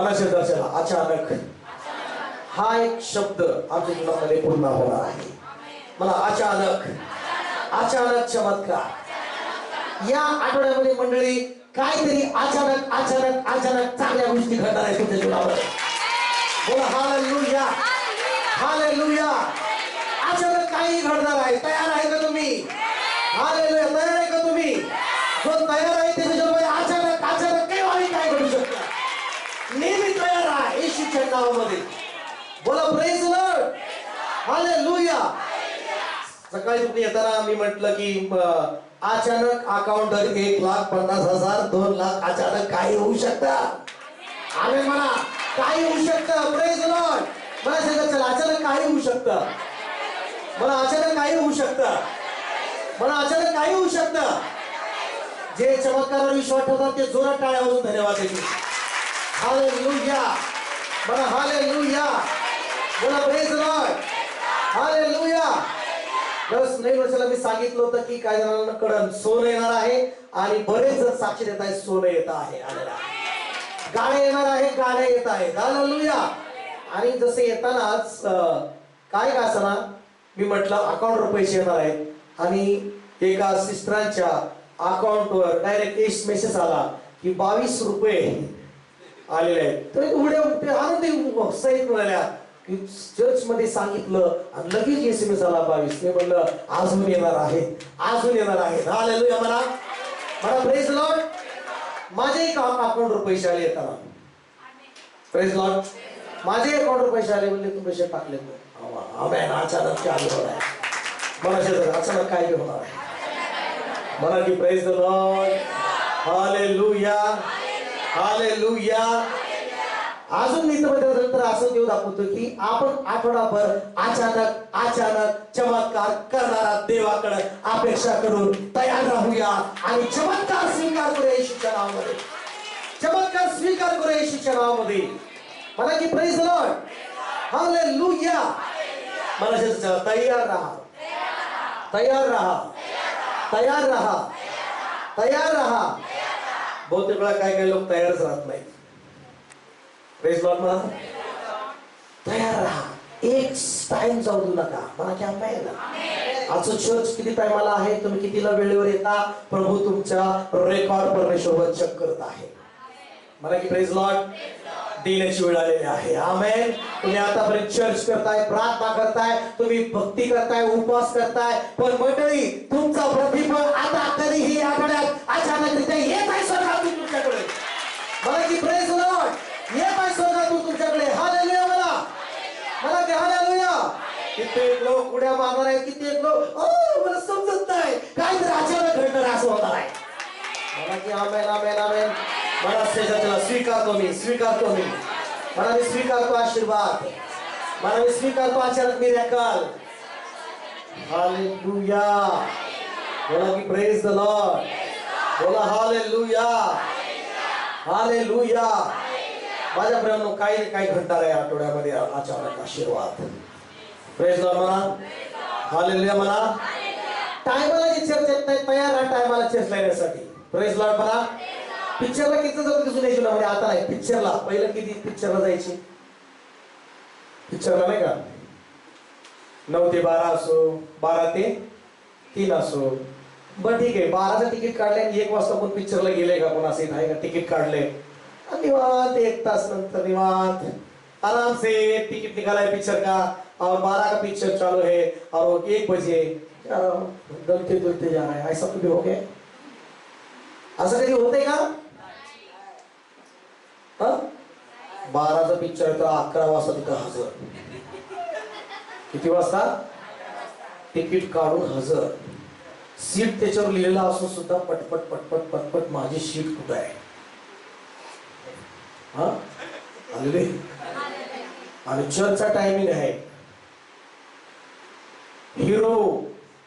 मनाच्या दर्शनाला अचानक हा एक शब्द आमच्या जीवनामध्ये पूर्ण होणार आहे. मला अचानक अचानक चमत्कार. या आठवड्यामध्ये मंडळी काहीतरी अचानक अचानक अचानक चांगल्या गोष्टी घडणार आहेत तुमच्या जीवनामध्ये. बोला हालेलुया हालेलुया. अचानक काही घडणार आहे. तयार आहे का तुम्ही? हालेलुया. तयार आहे का तुम्ही? जो तयार आहे त्याच्या जीवनामध्ये अचानक अचानक केव्हाही काय घडू शकतं. नेहमी तयार आहे येशूच्या नावामध्ये. बोला प्रेज द लॉर्ड. हालेलुया. सकाळी तुम्ही येताना मी म्हटलं की अचानक अकाउंटवर 1,50,000 2,00,000 अचानक काही होऊ शकतं. आमेन म्हणा. काही होऊ शकतं. Praise the Lord. मला सांगा चला अचानक काही होऊ शकतं. मला अचानक काही होऊ शकतं. मला अचानक काही होऊ शकतं. जे चमत्कारावर विश्वास ठेवतात ते जोरात टाळ्या वाजवून धन्यवाद देतील. हालेलुया. मला हालेलुया. बोला प्रेज द लॉर्ड. हालेलुया. नवीन वर्षाला मी सांगितलं होतं की काही जणांकडून सोनं येणार आहे आणि बरेच जण साक्षी देत आहेत सोनं येत आहे. गाड्या येणार आहे. गाड्या येत आहेत. हालेलुया. आणि जसे येतानाच काय का असं ना मी म्हटलं अकाउंटवर पैसे येणार आहेत आणि एका सिस्टरांच्या अकाउंटवर डायरेक्ट एक मेसेज आला की 22 रुपये आलेले आहेत. तर एवढ्या आनंदी सहित मिळाल्या की चर्च मध्ये सांगितलं आणि लगेच SMS आला 22. मी म्हणलं अजून येणार आहे. अजून येणार आहेत. हालेलुया. मला प्रेज लॉर्ड. माझे अकाउंटवर पैसे आले येताना. Praise Lord. माझे अकाउंटवर पैसे आले म्हणजे तुम्ही पैसे टाकले. आमेन. अचानक काय होणार आहे. मला अचानक काय होणार आहे. म्हणा की praise the lord. Hallelujah hallelujah. अजून मी तर असं देऊ दाखवतो की आपण आठवडाभर अचानक अचानक चमत्कार करणारा देवाकडे अपेक्षा करून तयार राहूया आणि चमत्कार स्वीकार करूया येशूच्या नावामध्ये. चमत्कार स्वीकार करूया येशूच्या नावामध्ये. म्हणा की प्रेज द लॉर्ड. हालेलुया. मला तयार राहा. तयार राहा. तयार राहा. तयार राहा. बहुतेक वेळा काय काय लोक तयारच राहत नाही. Praise Lord. मला तयार राहा. एक टाइम जाऊ देऊ नका. मला काय ना आजचं चर्च किती टाइमाला आहे. तुम्ही कितीला वेळेवर येता. प्रभू तुमच्या रेकॉर्ड परमेश्वर चेक करत आहे. मला की प्रेज लॉर्ड. देण्याची वेळ आलेली आहे. आमेन. तुम्ही आतापर्यंत चर्च करताय, प्रार्थना करताय, तुम्ही भक्ती करताय, उपवास करताय, पण मंडळी तुमचा प्रतिफळ आता कधीही आठवड्यात अचानकरित्या येत आहे स्वर्गातून तुमच्याकडे. मला की प्रेज लॉर्ड. येत आहे स्वर्गातून तुमच्याकडे. हालेलुया. मला की हालेलुया. कित्येक लोक उड्या मारणार आहेत. कित्येक लोक मला समजत नाही काहीतरी अचानक घडणार असं होणार आहे. मला की आमेन आमेन आमेन. मला त्याला स्वीकारतो मी. स्वीकारतो मी. मला मी स्वीकारतो आशीर्वाद. मला मी स्वीकारतो अचानक मिरेकल. हालेलुया. बोला की प्रेज द लॉर्ड. बोला हालेलुया हालेलुया. माझ्या प्रेमानं काही ना काही घडणार आहे आठवड्यामध्ये अचानक आशीर्वाद. Praise Lord. म्हणा हालेलुया. म्हणा टायमाला जी चर्च येत नाही तयार आहे टायमाला चर्च लावण्यासाठी. Praise Lord. म्हणा पिक्चरला किती जात दिसून यायची ना म्हणजे आता नाही. पिक्चरला पहिलं किती पिक्चरला जायची. पिक्चरला नाही का 9 ते 12 असो 12 ते 3 असो. बरं ठीक आहे. 12चं तिकीट काढले आणि 1 वाजता कोण पिक्चरला गेले का. कोण असे आहे का तिकीट काढले निवांत 1 तास नंतर निवांत आराम से टिकट निकाला है पिक्चर का और 12 का पिक्चर चालू है और 1 बजे दलते दलते जा रहा है. ऐसा कभी हो गया. असं कधी होतंय का. 12चा पिक्चर तर 11 वाजता तिथं हजर. किती वाजता तिकीट काढून हजर. सीट त्याच्यावर लिहिलेला असून सुद्धा पटपट पटपट पटपट माझी सीट कुठं आहे. आलेले आणि चर्चचा टायमिंग आहे. हिरो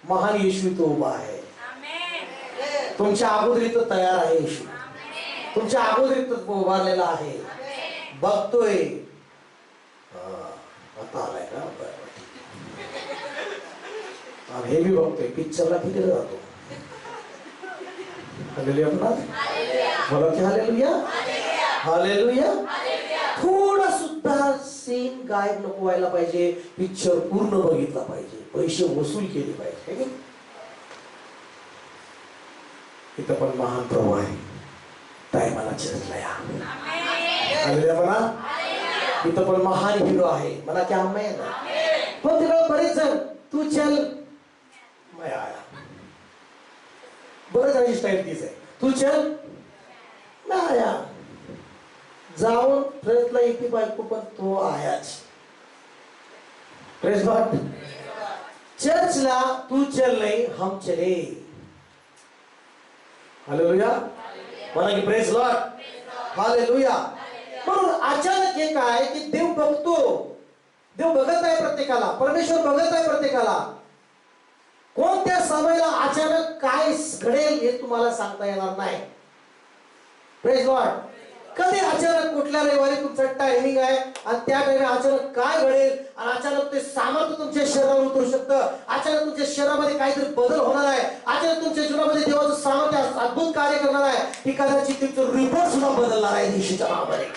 महान येशू तो उभा आहे. तुमच्या अगोदरी तो तयार आहे. येशू तुमच्या अगोदरी तो उभारलेला आहे. बघतोय. आता आलाय का. हे बी बघतोय. पिक्चरला किती जातो. हालेलुया. बोला की हालेलुया हालेलुया. थोडा सुद्धा सीन गायब नको व्हायला पाहिजे. पिक्चर पूर्ण बघितला पाहिजे, पैसे वसूल केले पाहिजे. इथं पण महान प्रभू आहे. टायमाला चर्चला या. म्हणा इथं पण महान हिरो आहे. मला क्या आमेन. पण तिकडे बरेच जण तू चल मैं आया. बरेच जणांची स्टाईल तीच आहे. तू चल मैं आया. जाऊन प्रेसला येते बायको पण तो आयाच. Press Lord. चर्चला तू चल नाही हम चले. हालेलुया. म्हणा की प्रेस लॉर्ड. हालेलुया. म्हणून अचानक हे काय की देव बघतो. देव बघत आहे प्रत्येकाला. परमेश्वर बघत आहे प्रत्येकाला. कोणत्या समयाला अचानक काय घडेल हे तुम्हाला सांगता येणार नाही. Praise Lord. कधी अचानक कुठल्या रविवारी तुमचा टायमिंग आहे आणि त्या टायमिंग अचानक काय घडेल आणि अचानक ते सामर्थ्य तुमच्या शरीरावर उतरू शकतं. अचानक तुमच्या शरीरामध्ये काहीतरी बदल होणार आहे. अचानक तुमच्या जीवनामध्ये देवाचं सामर्थ्य अद्भुत कार्य करणार आहे. ही कदाचित तुमचं रिपोर्ट सुद्धा बदलणार आहे येशूच्या नावामध्ये.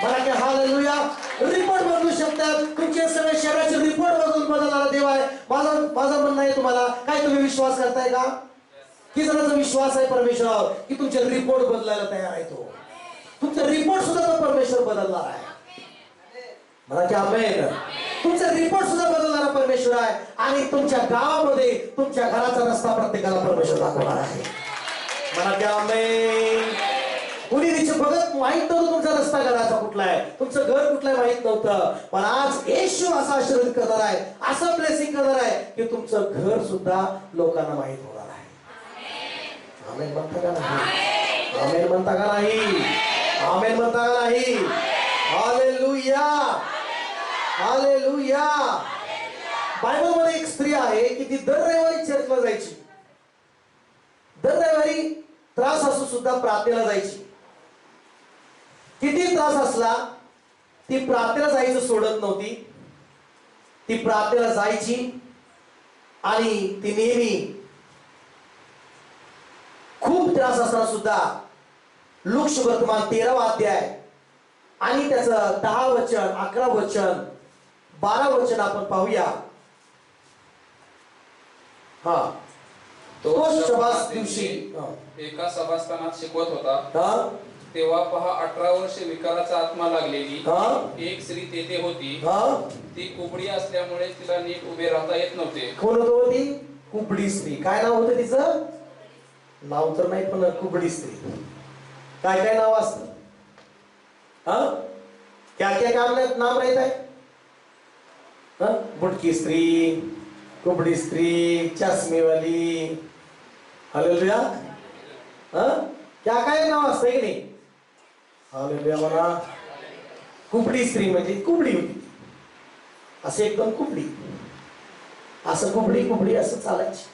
मला की हालेलुया. रिपोर्ट बदलू शकतात. तुमचे सगळे शरीराचे रिपोर्ट बदलणारा देव आहे. माझं म्हणणं आहे तुम्हाला, काय तुम्ही विश्वास करताय का? की जणांचा विश्वास आहे परमेश्वरावर की तुमचे रिपोर्ट बदलायला तयार आहे. तो तुमचा रिपोर्ट सुद्धा तो परमेश्वर बदलणार आहे. मला की आमेन. तुमचा रिपोर्ट सुद्धा बदलणारा परमेश्वर आहे आणि तुमच्या गावामध्ये तुमच्या घराचा रस्ता प्रत्येकाला परमेश्वर दाखवणार आहे. मला की आमेन. कुणी तिचे बघत माहित नव्हतं तुमचा रस्ता घराचा कुठला आहे, तुमचं घर कुठलं आहे माहित नव्हतं. पण आज येशू असा आशीर्वाद करणार आहे, असं ब्लेसिंग करणार आहे की तुमचं घर सुद्धा लोकांना माहित होणार आहे. आमेन म्हणता का नाही? आमेन म्हणता का नाही? आमेन म्हणता का नाही? हालेलुया. हालेलुया. बायबलमध्ये एक स्त्री आहे की ती दर रविवारी चर्चला जायची. दर रविवारी त्रास असू सुद्धा प्रार्थनेला जायची. किती त्रास असला ती प्रार्थनेला जायचं सोडत नव्हती. ती प्रार्थनेला जायची आणि ती नेहमी खूप त्रास असताना सुद्धा लूक सुवर्तमान 13वा अध्याय आणि त्याचं 10 वचन, 11 वचन, 12 वचन आपण पाहूया. हा. तो शबास दिवशी एका सभास्थानात शिकवत होता. तेव्हा पहा 18 वर्ष विकाराचा आत्मा लागलेली एक स्त्री तेथे होती. ती कुबडी असल्यामुळे तिला नीट उभे राहता येत नव्हते. कोण होती? कुबडी स्त्री. काय नाव होतं तिचं? नाव तर नाही पण कुबडी स्त्री. काय काय नाव असतं? क्या क्या काम नाम रहता है? बुटकी स्त्री, कुबडी स्त्री, चष्मे वाली. हालेलुया. क्या काय नाव असतं की नाही? हालेलुया म्हणा. कुबडी स्त्री म्हणजे कुबडी होती. असे एकदम कुबडी, असं कुबडी कुबडी असं चालायची.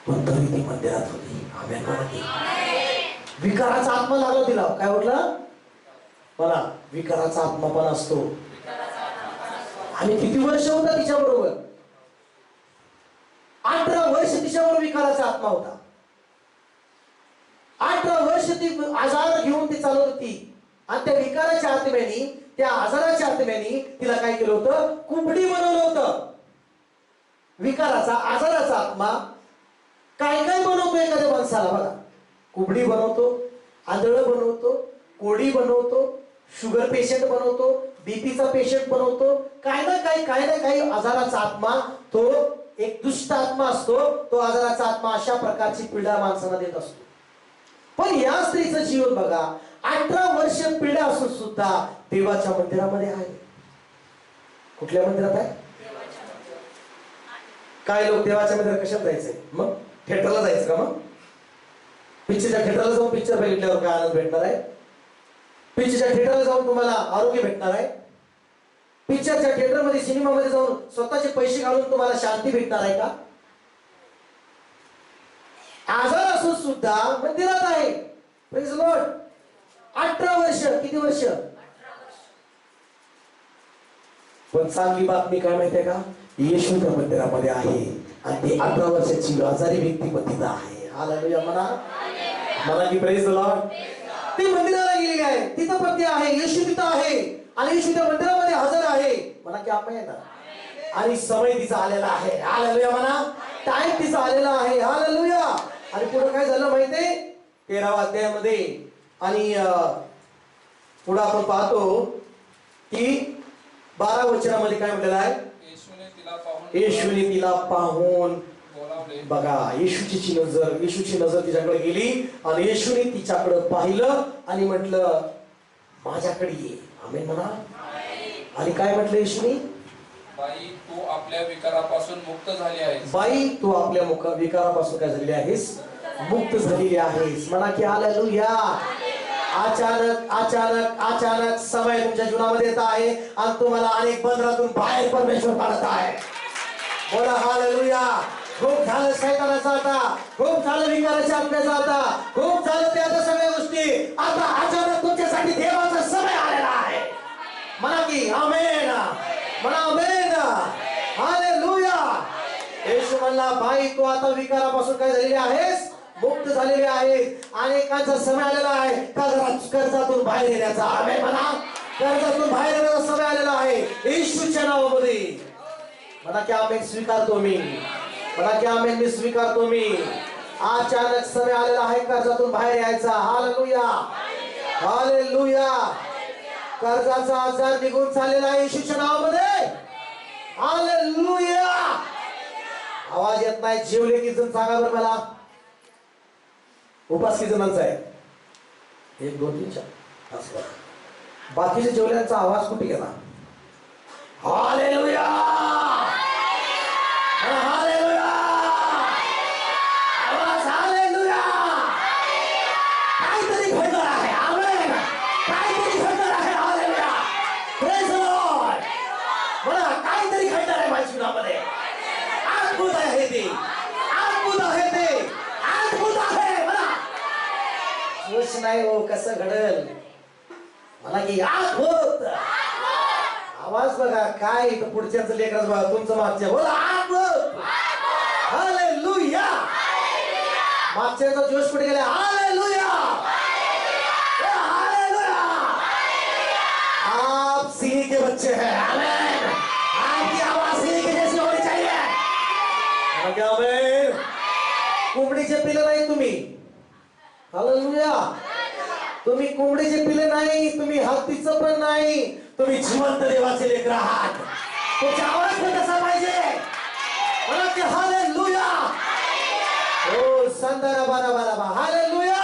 पण तरी ती मंदिरात होती. आमेन म्हणा. विकाराचा आत्मा लागला तिला. काय म्हटलं? मला विकाराचा आत्मा पण असतो. आणि किती वर्ष होता तिच्या बरोबर? 18 वर्ष तिच्यावर विकाराचा आत्मा होता. 18 वर्ष ती आजार घेऊन ती चालत होती आणि त्या विकाराच्या आत्म्याने, त्या आजाराच्या आत्म्याने तिला काय केलं होतं? कुबडी बनवलं होतं. विकाराचा, आजाराचा आत्मा काय काय बनवतो एखाद्या माणसाला बघा. कुबडी बनवतो, आंधळ बनवतो, कोडी बनवतो, शुगर पेशंट बनवतो, बीपीचा पेशंट बनवतो. काय ना काही आजाराचा आत्मा, तो एक दुष्ट आत्मा असतो. तो आजाराचा आत्मा अशा प्रकारची पीडा माणसाला देत असतो. पण या स्त्रीचं जीवन बघा. 18 वर्ष पीडा असून सुद्धा देवाच्या मंदिरामध्ये आहे. कुठल्या मंदिरात आहे? काय लोक देवाच्या मंदिरात कशात जायचंय? मग थिएटरला जायचं का? मग पिक्चरच्या थिएटरला जाऊन पिक्चर बघितल्यावर काय आनंद भेटणार आहे? पिक्चरच्या थिएटरला जाऊन तुम्हाला आरोग्य भेटणार आहे? पिक्चरच्या थिएटरमध्ये, सिनेमामध्ये जाऊन स्वतःचे पैसे घालून तुम्हाला शांती भेटणार आहे का? आजार असून सुद्धा मंदिरात आहे. Praise Lord. 18 वर्ष. किती वर्ष? पण चांगली बातमी काय माहितीये का? येशू त्या मंदिरामध्ये आहे आणि ती 18 वर्षाची आजारी व्यक्ती पण तिथं आहे. हालेलुया म्हणा. मला की प्रेज लॉर्ड. ती मंदिराला गेलेली आहे, तिथं पण ती आहे, येशू तिथं आहे आणि येशू त्या मंदिरामध्ये हजर आहे. म्हणा की आमेन. आणि समय तिचा आलेला आहे. हालेलुया म्हणा. टाइम तिचा आलेला आहे. हालेलुया. आणि पुढे काय झालं माहितीये 13व्या अध्यायामध्ये आणि पुढे आपण पाहतो की 12 वचनामध्ये काय म्हटलेलं आहे? येशूने तिला पाहून बोलावले. बघा, येशूची नजर तिच्याकडे गेली आणि येशूने तिच्याकडे पाहिलं आणि म्हटलं माझ्याकडे ये. आमेन म्हणा. आणि काय म्हटलं येशूने? बाई तू आपल्या विकारापासून मुक्त झाली आहेस. बाई तू आपल्या विकारापासून काय झालेली आहेस? मुक्त झालेली आहेस. म्हणा की हालेलुया. अचानक अचानक अचानक समय तुमच्या जीवनामध्ये येत आहे आणि तुम्हाला अनेक बंधनातून बाहेर परमेश्वर काढत आहे. बोला हालेलुया. खूप झालं शैतानाचा आता, खूप झालं विकाराच्या आत्म्याचा आता, खूप झालं त्या आता सगळ्या गोष्टी. आता अचानक तुमच्यासाठी देवाचा समय आलेला आहे. म्हणा की आमेन. म्हणा आमेन. हालेलुया. येशू म्हणला बाई तू आता विकारापासून काय झालेली आहेस? मुक्त झालेली आहे. अनेकांचा समय आलेला आहे कर्जातून बाहेर येण्याचा. आमेन म्हणा. कर्जातून बाहेर येण्याचा समय आलेला आहे येशूच्या नावामध्ये. म्हणा की आमेन. स्वीकारतो मी. म्हणा की आमेन. मी स्वीकारतो मी. अचानक समय आलेला आहे कर्जातून बाहेर यायचा. हालेलुया. हालेलुया. कर्जाचा आजार निघून चाललेला आहे येशूच्या नावामध्ये. हालेलुया. आवाज येत नाही. जेवले की जण सांगा बरं मला. उपास किती जणांचा आहे? 1 2 3 4 बाकीच्या जेवल्यांचा आवाज कुठे गेला? हालेलुया. हालेलुया. आवाज हालेलुया. काहीतरी घडणार आहे. आमेन. काहीतरी घडणार आहे. हालेलुया. Praise the Lord. मला काहीतरी घडणार आहे माझ्या जीवनामध्ये. अद्भुत आहे ते. अद्भुत आहे ते. अद्भुत आहे. मला जोश नाही हो. कसं घडल? मला की अद्भुत. आवाज बघा काय पुढच्याचं लेकरच बघा तुमचं मागच्या. बोला अद्भुत. हालेलुया. मागच्याचा जोश कुठे गेला? हालेलुया. हालेलुया. आप सिंह के बच्चे हैं. आमेन. आपकी आवाज सिंह के जैसी होनी चाहिए. आमेन. कोंबडीचे पिलं नाही तुम्ही. हालेलुया. तुम्ही कोंबडीचे पिले नाही. तुम्ही हत्तीचं पण नाही. तुम्ही जिवंत देवाचे लेकरं आहात. तुमचा आवाज पण कसा पाहिजे? म्हणा की हालेलुया. ओ संदरा बारा बारा बा. हालेलुया.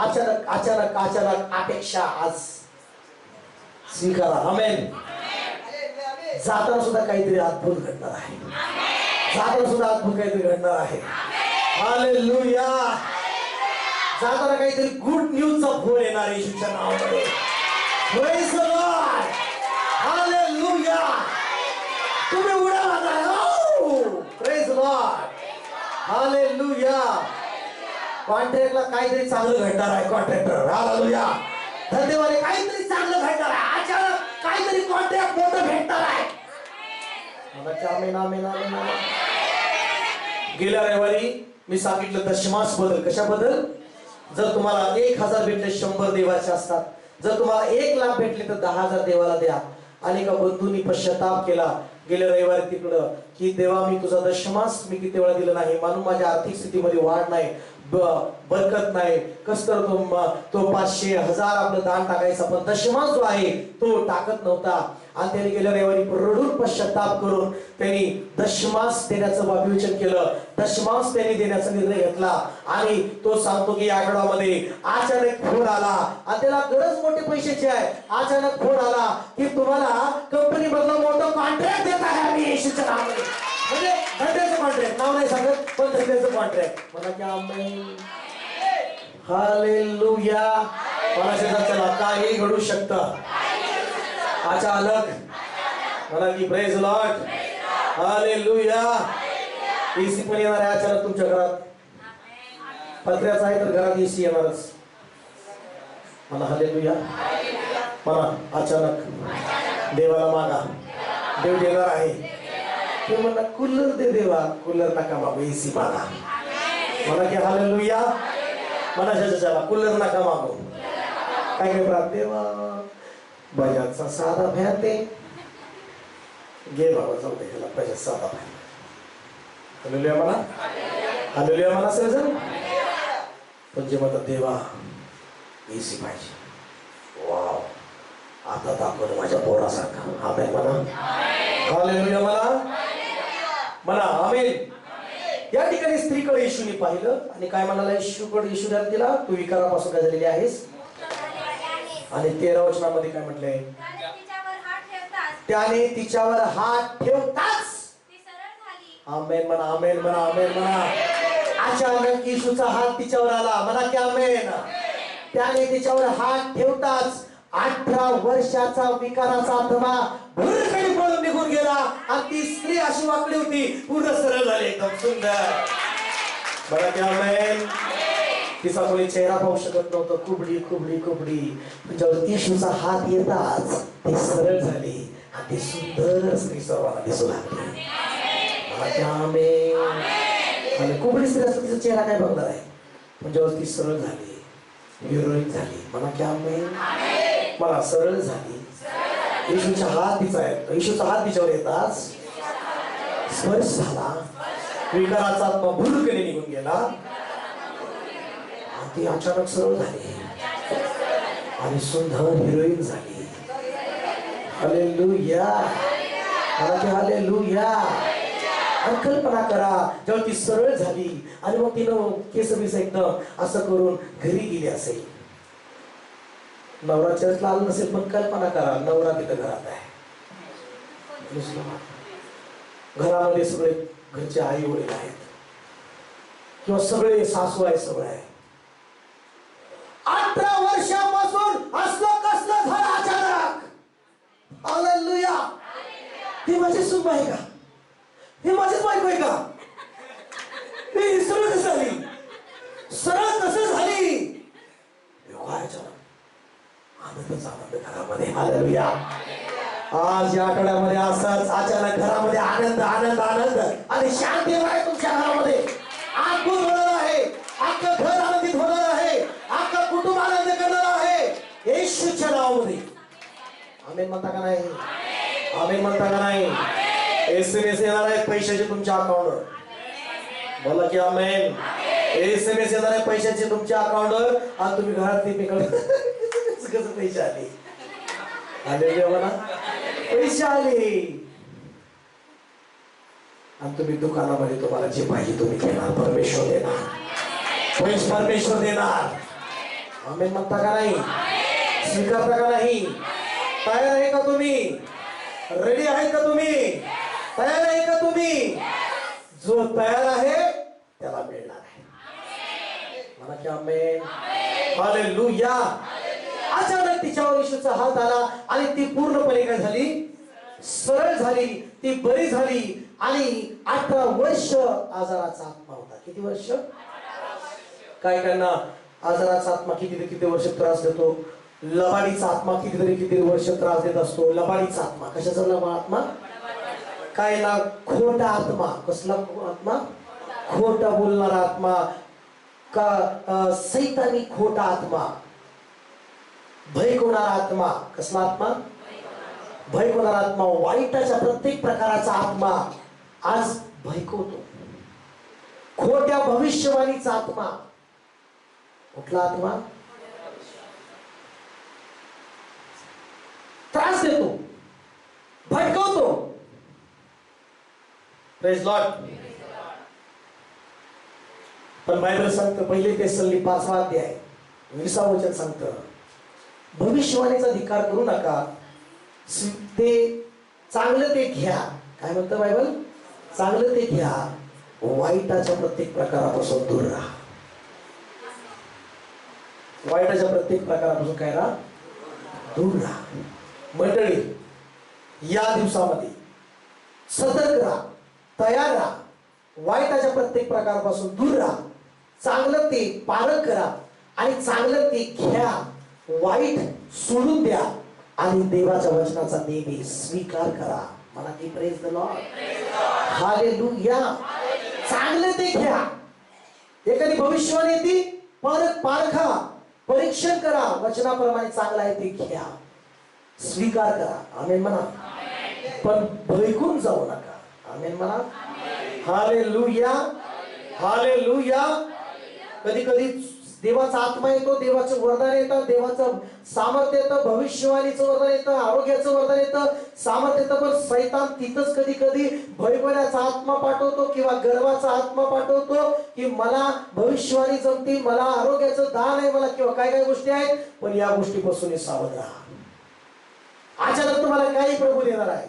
अचानक अचानक अचानक अपेक्षा आज स्वीकारा. आमेन. जाताना सुद्धा काहीतरी अद्भुत घडणार आहे. जाताना सुद्धा अद्भुत काहीतरी घडणार आहे. हालेलुया. जाताना काहीतरी गुड न्यूजचा फोन येणार येशूच्या नावामध्ये. Praise the lord. हालेलुया. तुम्ही उड्या मारताय. Praise the lord. हालेलुया. कॉन्ट्रॅक्टला काहीतरी चांगलं घडणार आहे. कॉन्ट्रॅक्टर. हालेलुया. धंदेवाले काहीतरी चांगलं घडणार आहे. अचानक काहीतरी कॉन्ट्रॅक्ट मोठं भेटणार आहे. आमेन आमेन आमेन. गेल्या रविवारी मी सांगितलं दशमास बदल. कशाबद्दल? जर तुम्हाला 1000 भेटले 100 देवाचे असतात. जर तुम्हाला 1 लाख भेटले तर 10,000 देवाला द्या. अनेका बंधूंनी पश्चाताप केला गेल्या रविवारी तिकडं की देवा मी तुझा दशमास मी किती वेळा दिला नाही म्हणून माझ्या आर्थिक स्थितीमध्ये वाढ नाही, बरकत नाही. कस तर तो 500 1000 आपलं दान टाकायचा पण दशमास जो आहे तो टाकत नव्हता. आणि त्यांनी गेल्या रविवारी रडून पश्चाताप करून त्यांनी दशमास देण्याचं विवेचन केलं. दशमास त्यांनी देण्याचा निर्णय घेतला आणि तो सांगतो की या आठवड्यामध्ये अचानक फोन आला आणि त्याला गरज मोठे पैशाची आहे. अचानक फोन आला की तुम्हाला कंपनी मधलं मोठं कॉन्ट्रॅक्ट देत आहे आम्ही येशूच्या नावामध्ये. म्हणजे धंद्याचं कॉन्ट्रॅक्ट. नाव नाही सांगत पण धंद्याचं कॉन्ट्रॅक्ट. मला की आमेन. हालेलुया. मला चला काही घडू शकतं अचानक. मला की प्रेज लॉर्ड. हालेलुया. एसी पण येणार आहे अचानक तुमच्या घरात. पत्र्याचा आहे तर घरात एसी येणारच. मला हालेलुया. मला अचानक देवाला मागा. देव देणार आहे. ते म्हणला कूलर दे देवा. कूलर नका बाबा एसी मागा. मला की हालेलुया. मनाच्या कूलर नका मागू. काय काय प्राप्त देवा बजाजचा साधा फॅन ते घे बाबा, जाऊ दे ह्याला बजाज साधा फॅन. हालेलुया म्हणा, हालेलुया म्हणा सगळेजण. पण जे म्हणतात देवा एसी पाहिजे, वाव आता दाखवलं माझ्या पोरासारखा. आमेन म्हणा, हालेलुया म्हणा, म्हणा आमेन. या ठिकाणी स्त्रीकडे येशूने पाहिलं आणि काय म्हणाला येशूकडे, येशूने तिला तू विकारापासून काय झालेली आहेस. आणि 13 वचनामध्ये काय म्हटलंय, त्याने तिच्यावर हात ठेवताच. आमेन म्हणा, आमेन म्हणा, आमेन म्हणा. अचानक येशूचा हात तिच्यावर आला. म्हणा की आमेन. त्याने तिच्यावर हात ठेवताच 18 वर्षाचा विकाराचा आत्मा भुरकडी पळून निघून गेला आणि ती स्त्री अशी वाकडी होती, पूर्ण सरळ झाली, एकदम सुंदर. बघा की आमेन. तिचा कोणी चेहरा पाहू शकत नव्हतं, कुबडी कुबडी कुबडी. जेव्हा येशूचा हात येताच ती सरळ झाली आणि ती सुंदर स्त्री सर्वांना दिसू लागली. बघा की आमेन. आणि कुबडी स्त्री असं तिचा चेहरा काय बघणार आहे, पण जेव्हा ती सरळ झाली, हिरोईन झाली. म्हणा की आमेन. मला सरळ झाली. येशूचा हात तिचा आहे, येशूचा हात तिच्यावर येताच स्पर्श झाला, विकाराचा आत्मा भुरकडी निघून गेला आणि ती अचानक सरळ झाली आणि सुंदर हिरोईन झाली. Hallelujah, hallelujah. कल्पना करा जेव्हा ती सरळ झाली आणि मग तिनं केस बिस एकदम असं करून घरी गेली असेल. नवरा चर्चला आला नसेल, पण कल्पना करा नवरा तिथं घरात आहे. घरामध्ये सगळे घरचे आई वडील आहेत किंवा सगळे सासू आहे, सगळं आहे. 18 वर्षापासून असलं कसलं झालं अचानक. हालेलुया. ही माझी सून आहे का, ही माझीच बायको आहे का, ही सरळ कसं झाली, सरळ कसं झाली. आनंदच आनंद घरामध्ये. हालेलुया. आज या आठवड्यामध्ये असंच अचानक घरामध्ये आनंद आनंद आनंद आणि शांती आहे तुमच्या घरामध्ये. अद्भुत होणार आहे, अख्खं घर आनंदित होणार आहे, अख्खं कुटुंब आनंद करणार आहे येशूच्या नावामध्ये. आमेन म्हणता का नाही, आमेन म्हणता का नाही. SMS येणार आहेत पैशाचे तुमच्या अकाउंटवर. बोला की आमेन. SMS येणार आहे पैशाचे तुमच्या अकाउंटवर आणि तुम्ही घरात कसं पैसे आले. आले मला पैसे आले आणि तुम्ही दुकानामध्ये तुम्हाला जे पाहिजे तुम्ही घेणार, परमेश्वर देणार, परमेश्वर देणार. आमेन म्हणता का नाही, स्वीकारता का नाही. तयार आहे का तुम्ही, रेडी आहे का तुम्ही, तयार आहे का तुम्ही. जो तयार आहे त्याला मिळणार आहे. म्हणा की आमेन. हालेलुया. अचानक तिच्यावर येशूचा हात आला आणि ती पूर्णपणे काय झाली, सरळ झाली, ती बरी झाली. आणि 18 वर्ष आजाराचा आत्मा होता. किती वर्ष. काय करणार, आजाराचा आत्मा किती वर्ष त्रास देतो. लबाडीचा आत्मा किती वर्ष त्रास देत असतो. लबाडीचा आत्मा, कशाचा लबाड आत्मा, काय ना खोटा आत्मा. कसला आत्मा, खोटा बोलणारा आत्मा का, सैतानी खोटा आत्मा, भयकवणारा आत्मा. कसला आत्मा, भयकवणारा आत्मा. वाईटाच्या प्रत्येक प्रकाराचा आत्मा आज भयकवतो. खोट्या भविष्यवाणीचा आत्मा. कुठला आत्मा, त्रास देतो, भडकवतो. Praise lord. पण बायबल सांगतं, पहिले तेसल्ली 5वा अध्याय 20वा वचन सांगतं, भविष्यवाणीचा अधिकार करू नका, ते चांगलं ते घ्या. काय म्हणतं बायबल, चांगलं ते घ्या, वाईटाच्या प्रत्येक प्रकारापासून दूर राहा. वाईटाच्या प्रत्येक प्रकारापासून काय राहा, दूर राहा. मंडळी, या दिवसामध्ये सतर्क राहा, तयार राहा, वाईटाच्या प्रत्येक प्रकारापासून दूर राहा, चांगलं ते पारख करा आणि चांगलं ते घ्या, वाईट सोडून द्या आणि देवाच्या वचनाचा नेहमी स्वीकार करा. मला की प्रेज द लॉर्ड. हालेलुया. चांगलं ते घ्या. एखादी भविष्यवाणी येते पारखा, परीक्षण करा, वचनाप्रमाणे चांगला आहे ते घ्या, स्वीकार करा. आमेन म्हणा. पण भयकून जाऊ नका. आमेन म्हणा. Hallelujah, hallelujah. कधी कधी देवाचा आत्मा येतो, देवाचं वरदान येतं, देवाचं सामर्थ्य येतं, भविष्यवाणीचं वरदान येतं, आरोग्याचं वरदान येतं, सामर्थ्य येतं. पण शैतान तिथंच कधी कधी भयभराचा आत्मा पाठवतो किंवा गर्वाचा आत्मा पाठवतो की मला भविष्यवाणी जमती, मला आरोग्याचं दान आहे, मला किंवा काय काय गोष्टी आहेत. पण या गोष्टीपासून सावध राहा. अचानक तुम्हाला काही प्रभू देणार आहे.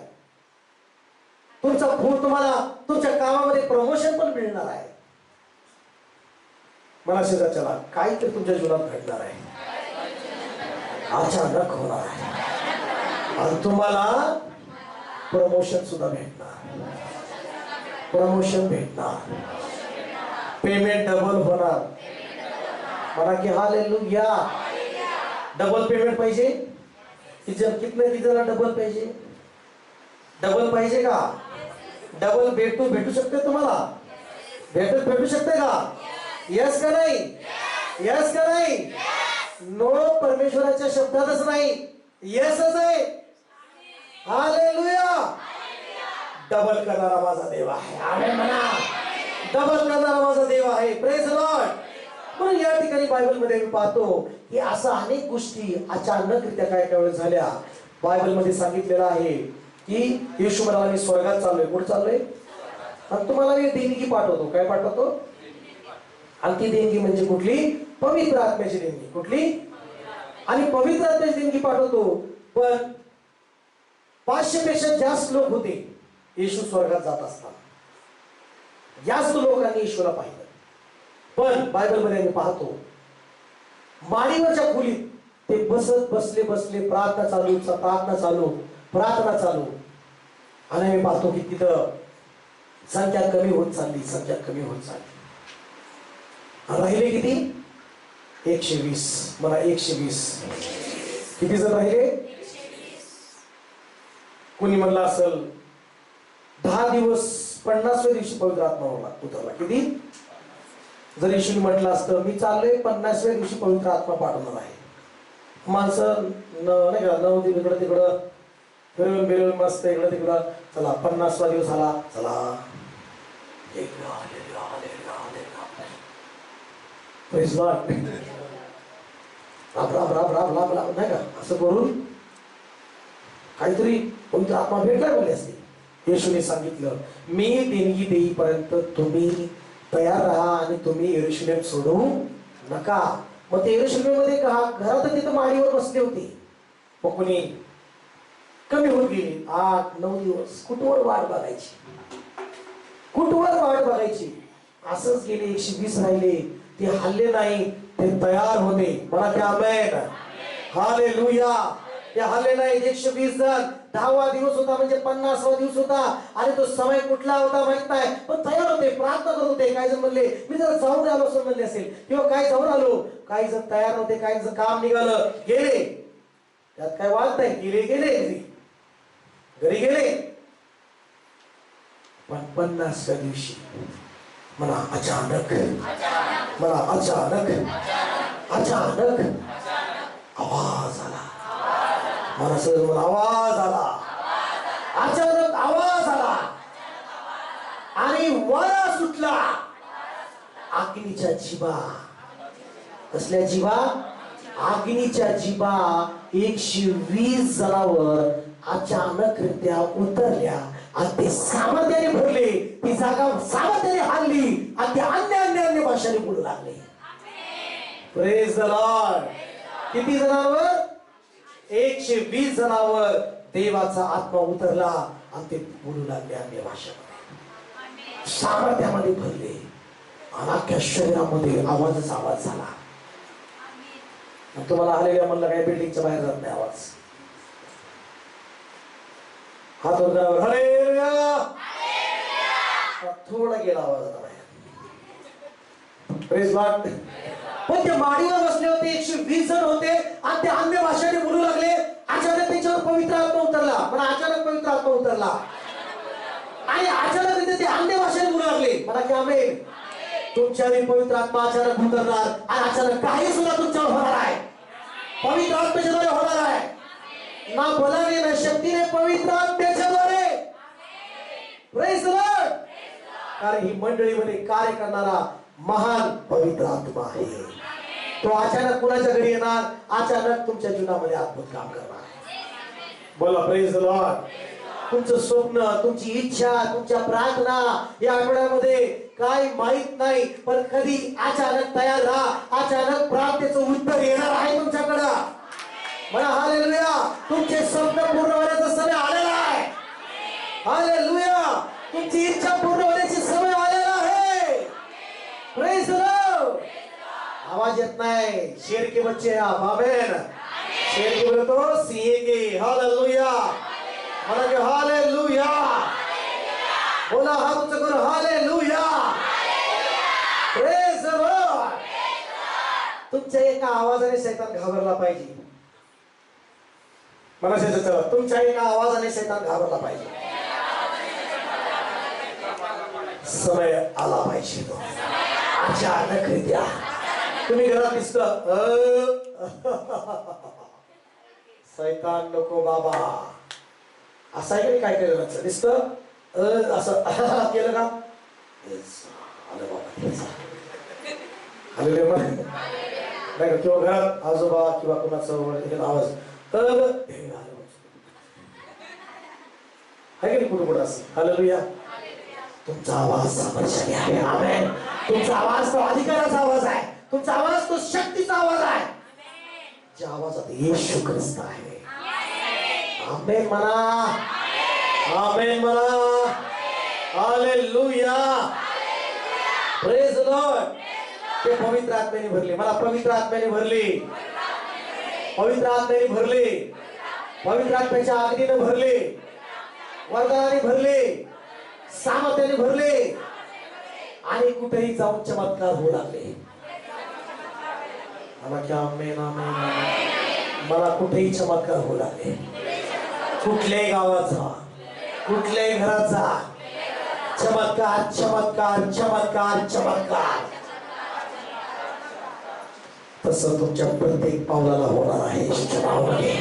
तुम्हाला तुमच्या कामामध्ये प्रमोशन पण मिळणार आहे. मला शेजारच्याला काहीतरी तुमच्या जीवनात घडणार आहे, अचानक होणार आहे. आणि तुम्हाला प्रमोशन सुद्धा भेटणार, प्रमोशन भेटणार, पेमेंट डबल होणार. मला की हालेलुया. डबल पेमेंट पाहिजे. कितना डबल पाहिजे? डबल पाहिजे का? डबल भेटू शकते तुम्हाला? भेटू शकते का? यस का नाही? यस का नाही? नो परमेश्वराच्या शब्दातच नाही, यसच आहे. हालेलुया. डबल करणारा माझा देव आहे. आमेन म्हणा. डबल करणारा माझा देव आहे. Praise the Lord. म्हणून या ठिकाणी बायबलमध्ये मी पाहतो की अशा अनेक गोष्टी अचानकरित्या काय काय वेळ झाल्या. बायबलमध्ये सांगितलेलं आहे की येशू म्हणाला मी स्वर्गात चाललोय. कुठे चाललोय? आणि तुम्हाला मी देणगी पाठवतो. काय पाठवतो? आणि ती देणगी म्हणजे कुठली? पवित्र आत्म्याची देणगी. कुठली? आणि पवित्र आत्म्याची देणगी पाठवतो. पण 500 पेक्षा जास्त लोक होते येशू स्वर्गात जात असताना. जास्त लोकांनी येशूला पाहिलं. पण बायबलमध्ये आम्ही पाहतो माडीवरच्या खोलीत ते बसले प्रार्थना चालू. आणि आम्ही पाहतो की तिथं संख्या कमी होत चालली. राहिले किती? 120. मला 120. किती जण राहिले? कोणी म्हणलं असेल 10 दिवस 50व्या दिवशी पवित्र आत्मा उतरला. किती? जर येशूने म्हटलं असतं मी चाललोय 50व्या दिवशी पवित्र आत्मा पाठवणार आहे, माणसं नाही का 9 दिवस इकडं तिकडं फिरवून मस्त इकडं तिकडं, चला 50वा दिवस आला, चला प्रेज लॉर्ड, राब नाही का असं करून काहीतरी पवित्र आत्मा भेटला बोलले असते. येशूने सांगितलं मी देणगी देईपर्यंत तुम्ही तयार राहा आणि तुम्ही यरूशलेम सोडू नका. मग ते यरूशलेम मध्ये घरात तिथं माडीवर बसले होते. मग कोणी कमी होत गेली 8-9 दिवस कुठवर वाट बघायची. असंच गेले 120 राहिले. ते हल्ले नाही, ते तयार होते. मला ते आमेन, हालेलुया. ते हल्ले नाही. 120 जण 10वा दिवस होता म्हणजे 50वा दिवस होता आणि तो समय कुठला होता माहित नाही, पण तयार होते, प्रार्थना करत होते. काही जण म्हणले मी जरा जाऊन आलो असं म्हणले असेल, किंवा काय जाऊन आलो. काही जण तयार होते, काही जण काम निघालं गेले. त्यात काय वाद नाही, गेले घरी गेले. पण 50व्या दिवशी मला अचानक आवाज आला. मला सहज आवाज आला, अचानक आवाज आला आणि वारा सुटला. अग्नीच्या जिभा. कसल्या जिभा? अग्नीच्या जिभा 120 जणांवर अचानकरित्या उतरल्या आणि ते सामर्थ्याने भरले. ती जागा सामर्थ्याने हल्ली आणि ते अन्य भाषाने बोलू लागले. Praise the Lord. किती जणांवर? 120 जणांवर देवाचा आत्मा उतरला आणि ते बोलू लागले अन्य भाषेमध्ये, सामर्थ्यामध्ये भरले आणि अख्ख्या शरीरामध्ये आवाजच आवाज झाला. तुम्हाला आलेल्या म्हणलं काय बिल्डिंगच्या बाहेर जात नाही आवाज. हात वरच्यावर हालेलुया. थोडा गेला आवाज आता बाहेर. Praise lord. पण ते माडीवर बसले होते, 120 जण होते आणि ते अन्य भाषेने बोलू लागले. अचानक त्याच्यावर पवित्र आत्मा उतरला. म्हणा अचानक पवित्र आत्मा उतरला आणि अचानक ते अन्य भाषेने बोलू लागले. म्हणा की आमेन. तुमच्यावर पवित्र आत्मा अचानक उतरणार आणि अचानक काही सुद्धा तुमच्यावर होणार आहे. पवित्र आत्म्याच्या द्वारे होणार आहे. ना बलाने ना शक्तीने, पवित्र आत्म्याच्या द्वारे. Praise the Lord. कारण ही मंडळीमध्ये कार्य करणारा महान पवित्र आत्मा आहे. तो अचानक कुणाच्या घरी येणार, अचानक तुमच्या जीवनामध्ये अद्भुत काम करणार. बोला प्रेज द लॉर्ड. तुमचं स्वप्न, तुमची इच्छा, तुमच्या प्रार्थना या आठवड्यामध्ये काय माहित नाही, पण कधी अचानक तयार राहा. अचानक प्रार्थनेचं उत्तर येणार आहे तुमच्याकडं. म्हणा हालेलुया. तुमचे स्वप्न पूर्ण होण्याचा समय आलेला आहे. हालेलुया. तुमची इच्छा पूर्ण होण्याची समय आलेला आहे. Praise the Lord. आवाज येत नाही. शेर के बच्चे आप. आमेन. शेर के बोले तो सीए के. हालेलुया. म्हणा की हालेलुया. बोला हात उंच करून हालेलुया. Praise the Lord. तुमच्या एका आवाजाने शैतान घाबरला पाहिजे. मला चला, तुमच्या एका आवाजाने शैतान घाबरला पाहिजे. समय आला पाहिजे. तो अचानक रित्या तुम्ही घरात दिसत, शैतान नको बाबा असं आहे. काय केलं दिसत असं केलं का, आलं बाबा आलेले नाही. किंवा घरात आजोबा किंवा कोणाचा आवाज आहे की कुठं कुठं असं. हालेलुया. तुमचा आवाज सामर्थ्याने आहे. आमेन. तुमचा आवाज तो अधिकाराचा आवाज आहे. तुमचा आवाज तो शक्तीचा आवाज आहे. ज्या आवाजात येशू ख्रिस्त आहे. आमेन म्हणा. आमेन म्हणा. हालेलुया. Praise the Lord. ते पवित्र आत्म्याने भरले. मला पवित्र आत्म्याने भरले. पवित्र आत्म्याने भरले. पवित्र आत्म्याच्या अग्नीने भरले. वरदानाने भरले. सामर्थ्याने भरले. आणि कुठेही जाऊन चमत्कार होऊ लागले. मला क्या आमेन आमेन. मला कुठेही चमत्कार होऊ लागले. कुठल्याही गावात जा, कुठल्याही घरात जा, चमत्कार चमत्कार चमत्कार चमत्कार. तसं तुमच्या प्रत्येक पावलाला होणार आहे येशूच्या नावामध्ये.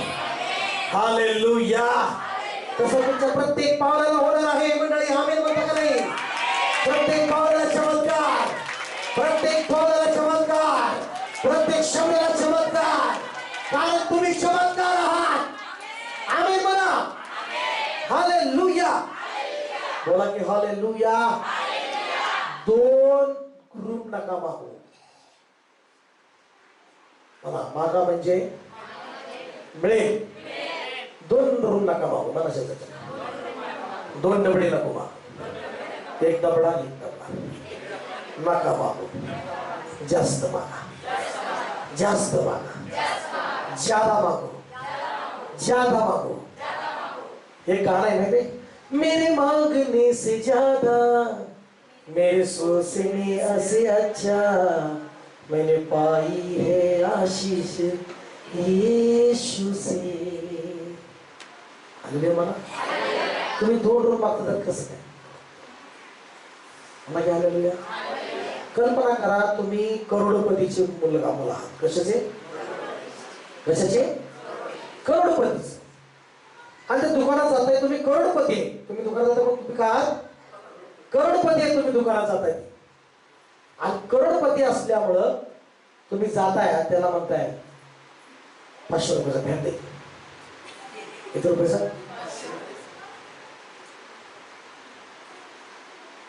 हालेलुया. तसं तुमच्या प्रत्येक पावलाला होणार आहे. मंडळी आमेन म्हणता का नाही. प्रत्येक पावलाला चमत्कार, प्रत्येक पावलाला चमत्कार, प्रत्येक शब्दाला चमत्कार. कारण तुम्ही चमत्कार आहात. आमेन म्हणा. हालेलुया. बोला की हालेलुया. दोन रूप नका मागू. मला मागा म्हणजे मिळेल. दोन रूम नका मागू. मला शेतात दोन डबडे नको मागू. एक डबडा आणि एक डबडा नका मागू. जास्त मागा, जास्त मागा, ज्यादा मागो, ज्यादा मागो. हे गाणं आहे माहिती. मेरे मांगने से ज्यादा मेरे सोचने से अच्छा मैंने पाई है आशीष यीशु से. आले मला. तुम्ही दोन रूम मागता तर कसं काय. मला काय हालेलुया. कल्पना करा तुम्ही करोडपतीचे मुलगा मुला आहात. कशाचे, कशाचे, करोडपतीचे. आणि त्या दुकानात जाताय तुम्ही, करोडपती आहे तुम्ही. दुकानात जाता मग तुम्ही काय करोडपती आहे. तुम्ही दुकानात जाताय आणि करोडपती असल्यामुळं तुम्ही जाताय, त्याला म्हणताय 500 रुपयाचा फॅन दे. किती रुपयाचा.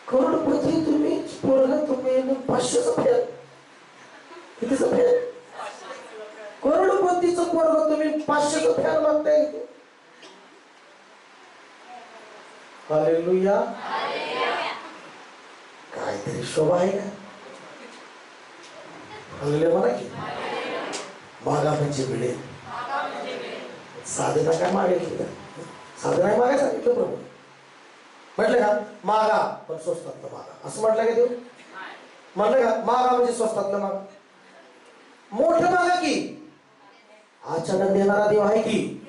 करोडपती तुम्ही पोरगा, तुम्ही 500चा फॅन. कितीचा फॅन. करोडपतीचं पोरगा तुम्ही 500चा फॅन मागताय. हालेलुया. काहीतरी शोभा आहे का. हालेलुया म्हणा की. मागा म्हणजे मिळेल. साधना काय मागायची. साधना काय मागायला सांगितलं प्रभू. म्हटलं का मागा पण स्वस्तातलं मागा असं म्हटलं का देव. म्हटलं का मागा म्हणजे स्वस्तातलं मागा. मोठं मागा की अचानक देणारा देव आहे की.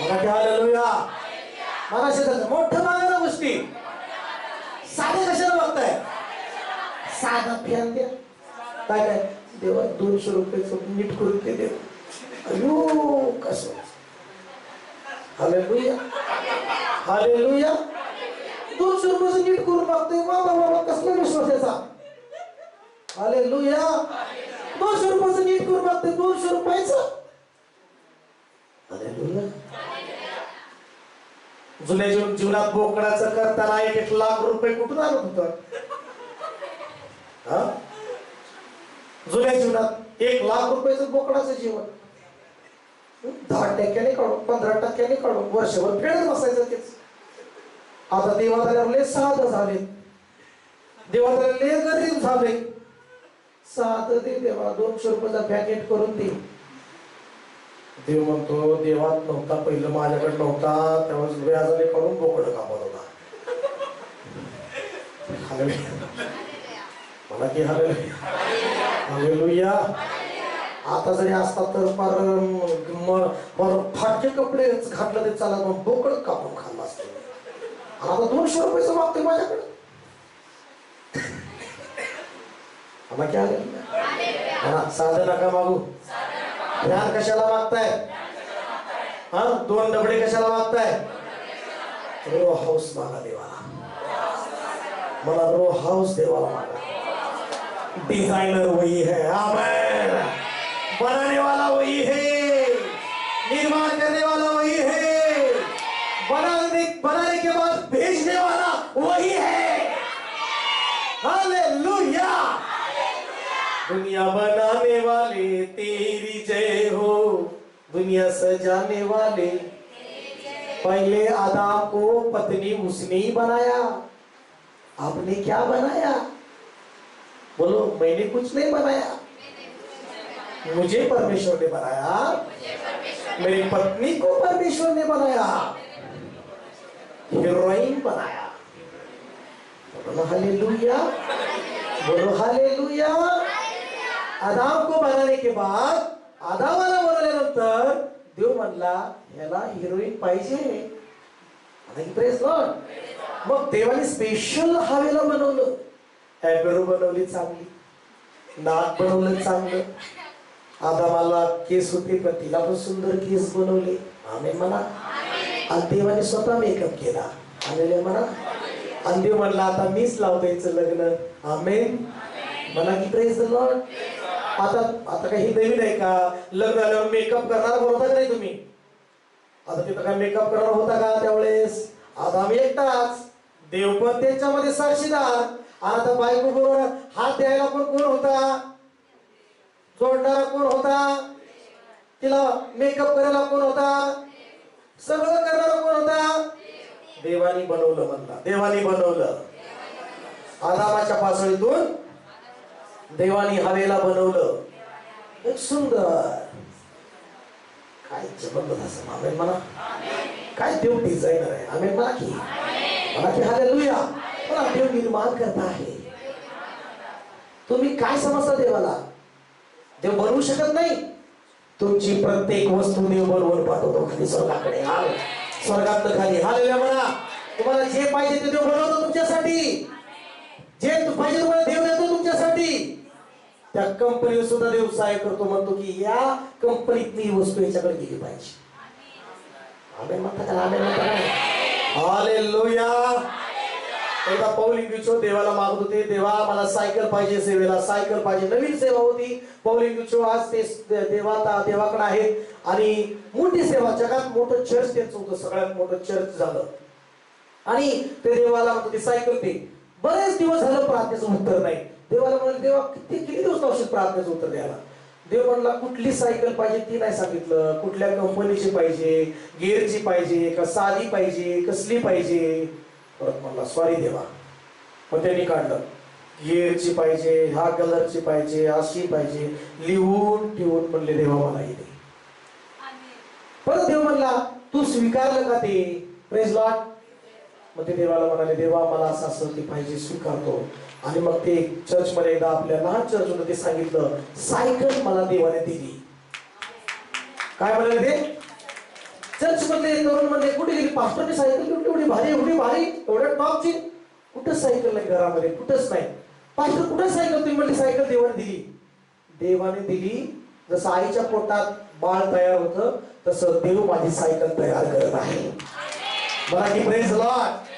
मला ते हालेलुया. मला शेतात मोठं मागायला गोष्टी. साधे कशाला बघताय. साधा फॅन द्या. काय काय देवा 200 रुपयाचं नीट करून ते देव. अयो कसं. Hallelujah hallelujah. 200 रुपयाचं नीट करून मागतोय. वा वा वा कसला विश्वास याचा. हालेलुया. 200 रुपयाचं नीट करून मागतोय. 200 रुपयाचं. हालेलुया. जुन्या जीवनात बोकडाचं करताना 1,00,000 रुपये कुठून आणत होतं. जुन्या जीवनात 1,00,000 रुपयाचं बोकडाचं जीवन 10% काढून 15% काढून वर्षभर फिरत बसायचं तेच. आता देवाला साधं झाले. देवाला गरीब झाले. साधं दे देवा 200 रुपयाचा पॅकेट करून दे. देव म्हणतो देवात नव्हता पहिलं माझ्याकडे नव्हता तेव्हा व्याजाने काढून बोकड कापत होता. मला की हालेलुया. आता जरी असतात तर फाटके कपडे घातलं ते चालत मग बोकड कापून खाल्ला असतो. आता 200 रुपयाचं मागतोय माझ्याकडे. आम्हा क्या साधं नका मागू. ध्यान कशाला मागताय. 2 डबडे कशाला मागताय. रो हाऊस मागा देवाला. मला रो हाऊस देवाला मागा. डिजाइनर वही है. आमेन. बनाने वाला वही है. निर्माण करने वाला वही है. बनाने के बाद भेजने वाला वही है. हालेलुया. दुनिया बनाने वाले तेरी जय हो. दुनिया सजाने वाले. पहले आदम को पत्नी उसने ही बनाया. आपने क्या बनाया. बोलो मैंने कुछ नहीं बनाया. मुझे परमेश्वर ने बनाया. मेरी पत्नी को परमेश्वर ने बनाया. हीरोइन बनाया. बोलो हालेलुया. बोलो हालेलुया. आदाम को बनाने के बाद आदामाला बनवल्यानंतर देव म्हणला ह्याला हिरोईन पाहिजे. Praise Lord. मग देवाने स्पेशल हवेला बनवलं. ॲबेरो बनवली चांगली. नाक बनवलं चांगलं. आदामाला केस होते पण तिला पण सुंदर केस बनवले. आमेन म्हणा. आणि देवाने स्वतः मेकअप केला. आलेले म्हणा. आणि देव म्हणला आता मीच लावतो याचं लग्न. आमेन म्हणा की प्रेज द लॉर्ड. आता काही नवीन आहे का. लग्न झाल्यावर मेकअप करणार होता का नाही तुम्ही. आता तिथं काय मेकअप करणार होता का त्यावेळेस. आदाम एकटाच. देव पण त्यांच्यामध्ये साक्षीदार. आता बायको बरोबर हात द्यायला पण कोण होता. जोडणारा कोण होता. तिला मेकअप करायला कोण होता. सगळं करणारा कोण होता. देवानी बनवलं म्हणला. देवानी बनवलं. आदामाच्या पासळीतून देवानी हवेला बनवलं. एक सुंदर काय जबरदस्त असं. आमेन म्हणा. काय देव डिझायनर आहे. आमेन म्हणा की हालेलुया. मला देव निर्माण करता आहे. तुम्ही काय समजता देवाला. देव बनवू शकत नाही. तुमची प्रत्येक वस्तू देव बनवून पाठवतो खाली स्वर्गाकडे. स्वर्गात खाली. हालेलुया म्हणा. तुम्हाला जे पाहिजे ते देव बनवतो तुमच्यासाठी. जे पाहिजे तुम्हाला देव देतो तुमच्यासाठी. त्या कंपनीवर सुद्धा देव सहाय्य करतो. म्हणतो की या कंपनीतली वस्तू याच्याकडे गेली पाहिजे. आमेन म्हणता का. आमेन म्हणता. हालेलुया. एकदा पौल इंग्युचो देवाला मागत होते. देवा मला सायकल पाहिजे सेवेला. सायकल पाहिजे. नवीन सेवा होती. पौल इंग्युचो आज ते देवाकडे आहेत. आणि मोठी सेवा जगात मोठं चर्च त्यांचं होतं. सगळ्यात मोठं चर्च झालं. आणि ते देवाला म्हणतो ती सायकल दे. बरेच दिवस झालं प्रार्थनेचं उत्तर नाही. देवाला म्हणाले देवा किती दिवस लावशील प्रार्थनेचं उत्तर द्यायला. देव म्हणला कुठली सायकल पाहिजे ती नाही सांगितलं. कुठल्या कंपनीची पाहिजे. गिअरची पाहिजे का साधी पाहिजे कसली पाहिजे. परत म्हणला सॉरी देवा. मग त्यांनी काढलं. गिअरची पाहिजे. ह्या कलरची पाहिजे. अशी पाहिजे. लिहून ठेवून म्हणले देवा मला इथे. परत देव म्हणला तू स्वीकारलं का ते. Praise Lord. मग ते देवाला म्हणाले देवा मला असं असं ते पाहिजे स्वीकारतो. आणि मग ते चर्च मध्ये एकदा आपल्या लहान चर्च मध्ये ते सांगितलं सायकल मला देवाने दिली. काय म्हणाले ते. चर्च मधले तरुण म्हणले कुठे गेली. पास्टरने सायकल एवढी भारी एवढी भारी एवढ्या टॉपची. कुठंच सायकल नाही घरामध्ये. कुठंच नाही. पास्टर कुठे सायकल? तुम्ही म्हणली सायकल देवाने दिली. देवाने दिली. जसं आईच्या पोटात बाळ तयार होतं तसं देव माझी सायकल तयार करत आहे. मला की प्रेज लॉर्ड.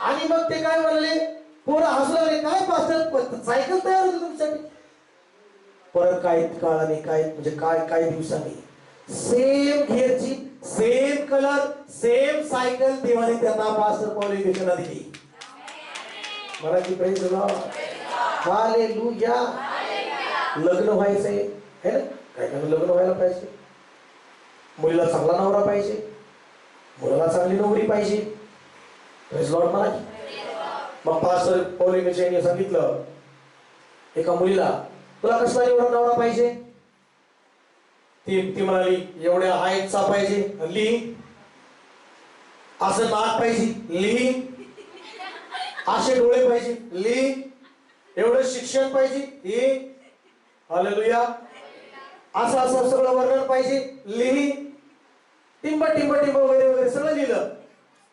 आणि मग ते काय म्हणाले, पोरं हसू लागले, काय पास्टर सायकल तयार होती तुमच्यासाठी? परत काही काळाने, काय म्हणजे काही दिवसांनी सेम गिअरची, सेम कलर, सेम सायकल देवाने त्यांना पास्टर पॉल एज्युकेशनला दिली. मला की प्रेज लॉर्ड. हालेलुया. लग्न व्हायचंय है ना, काय काय लग्न व्हायला पाहिजे, मुलीला चांगला नवरा पाहिजे, मुलाला चांगली नोकरी पाहिजे. Praise Lord. मला की मग पास्टर पॉल एज्युकेशनने सांगितलं एका मुलीला, तुला कसला नवरा पाहिजे? ती म्हणाली एवढ्या हाईटचा पाहिजे, लिही. असं नाक पाहिजे, लिही. असे डोळे पाहिजे, लिही. एवढं शिक्षण पाहिजे, लिही. हालेलुया. असं असं सगळं वर्णन पाहिजे, लिही. टिंब टिंब टिंब वगैरे वगैरे सगळं लिहिलं.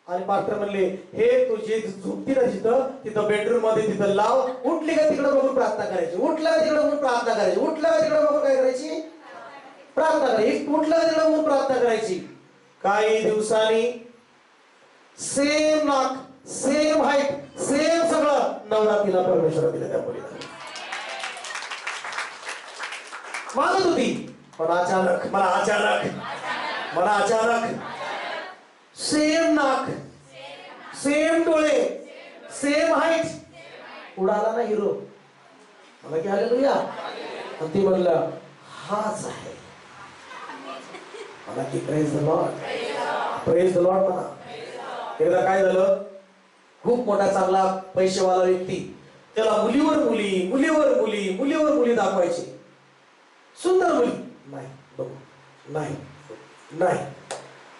आणि पास्टर म्हणले, हे तुझी झोपती ना तिथं बेडरूम मध्ये तिथं लाव. उठली का तिकडे बघून प्रार्थना करायची, उठलं का तिकडे बघून प्रार्थना करायची, उठलं का तिकडे बघून काय करायची? प्रार्थना करायची. उठलं का तिकडे बघून प्रार्थना करायची. काही दिवसांनी सेम नाक, सेम हाईट, सेम सगळं नवरा तिला परमेश्वर दिलं त्या मुलीला. मागत होती पण अचानक मला अचानक सेम नाक, सेम डोळे, सेम हाईट, उडाला ना हिरो. मला की हालेलुया. आणि ती म्हणलं हाच आहे. मला की praise the Lord, praise the Lord. म्हणा एकदा काय झालं, खूप मोठा चांगला पैसेवाला व्यक्ती, त्याला मुलीवर मुली दाखवायची. सुंदर मुली नाही बघू, नाही.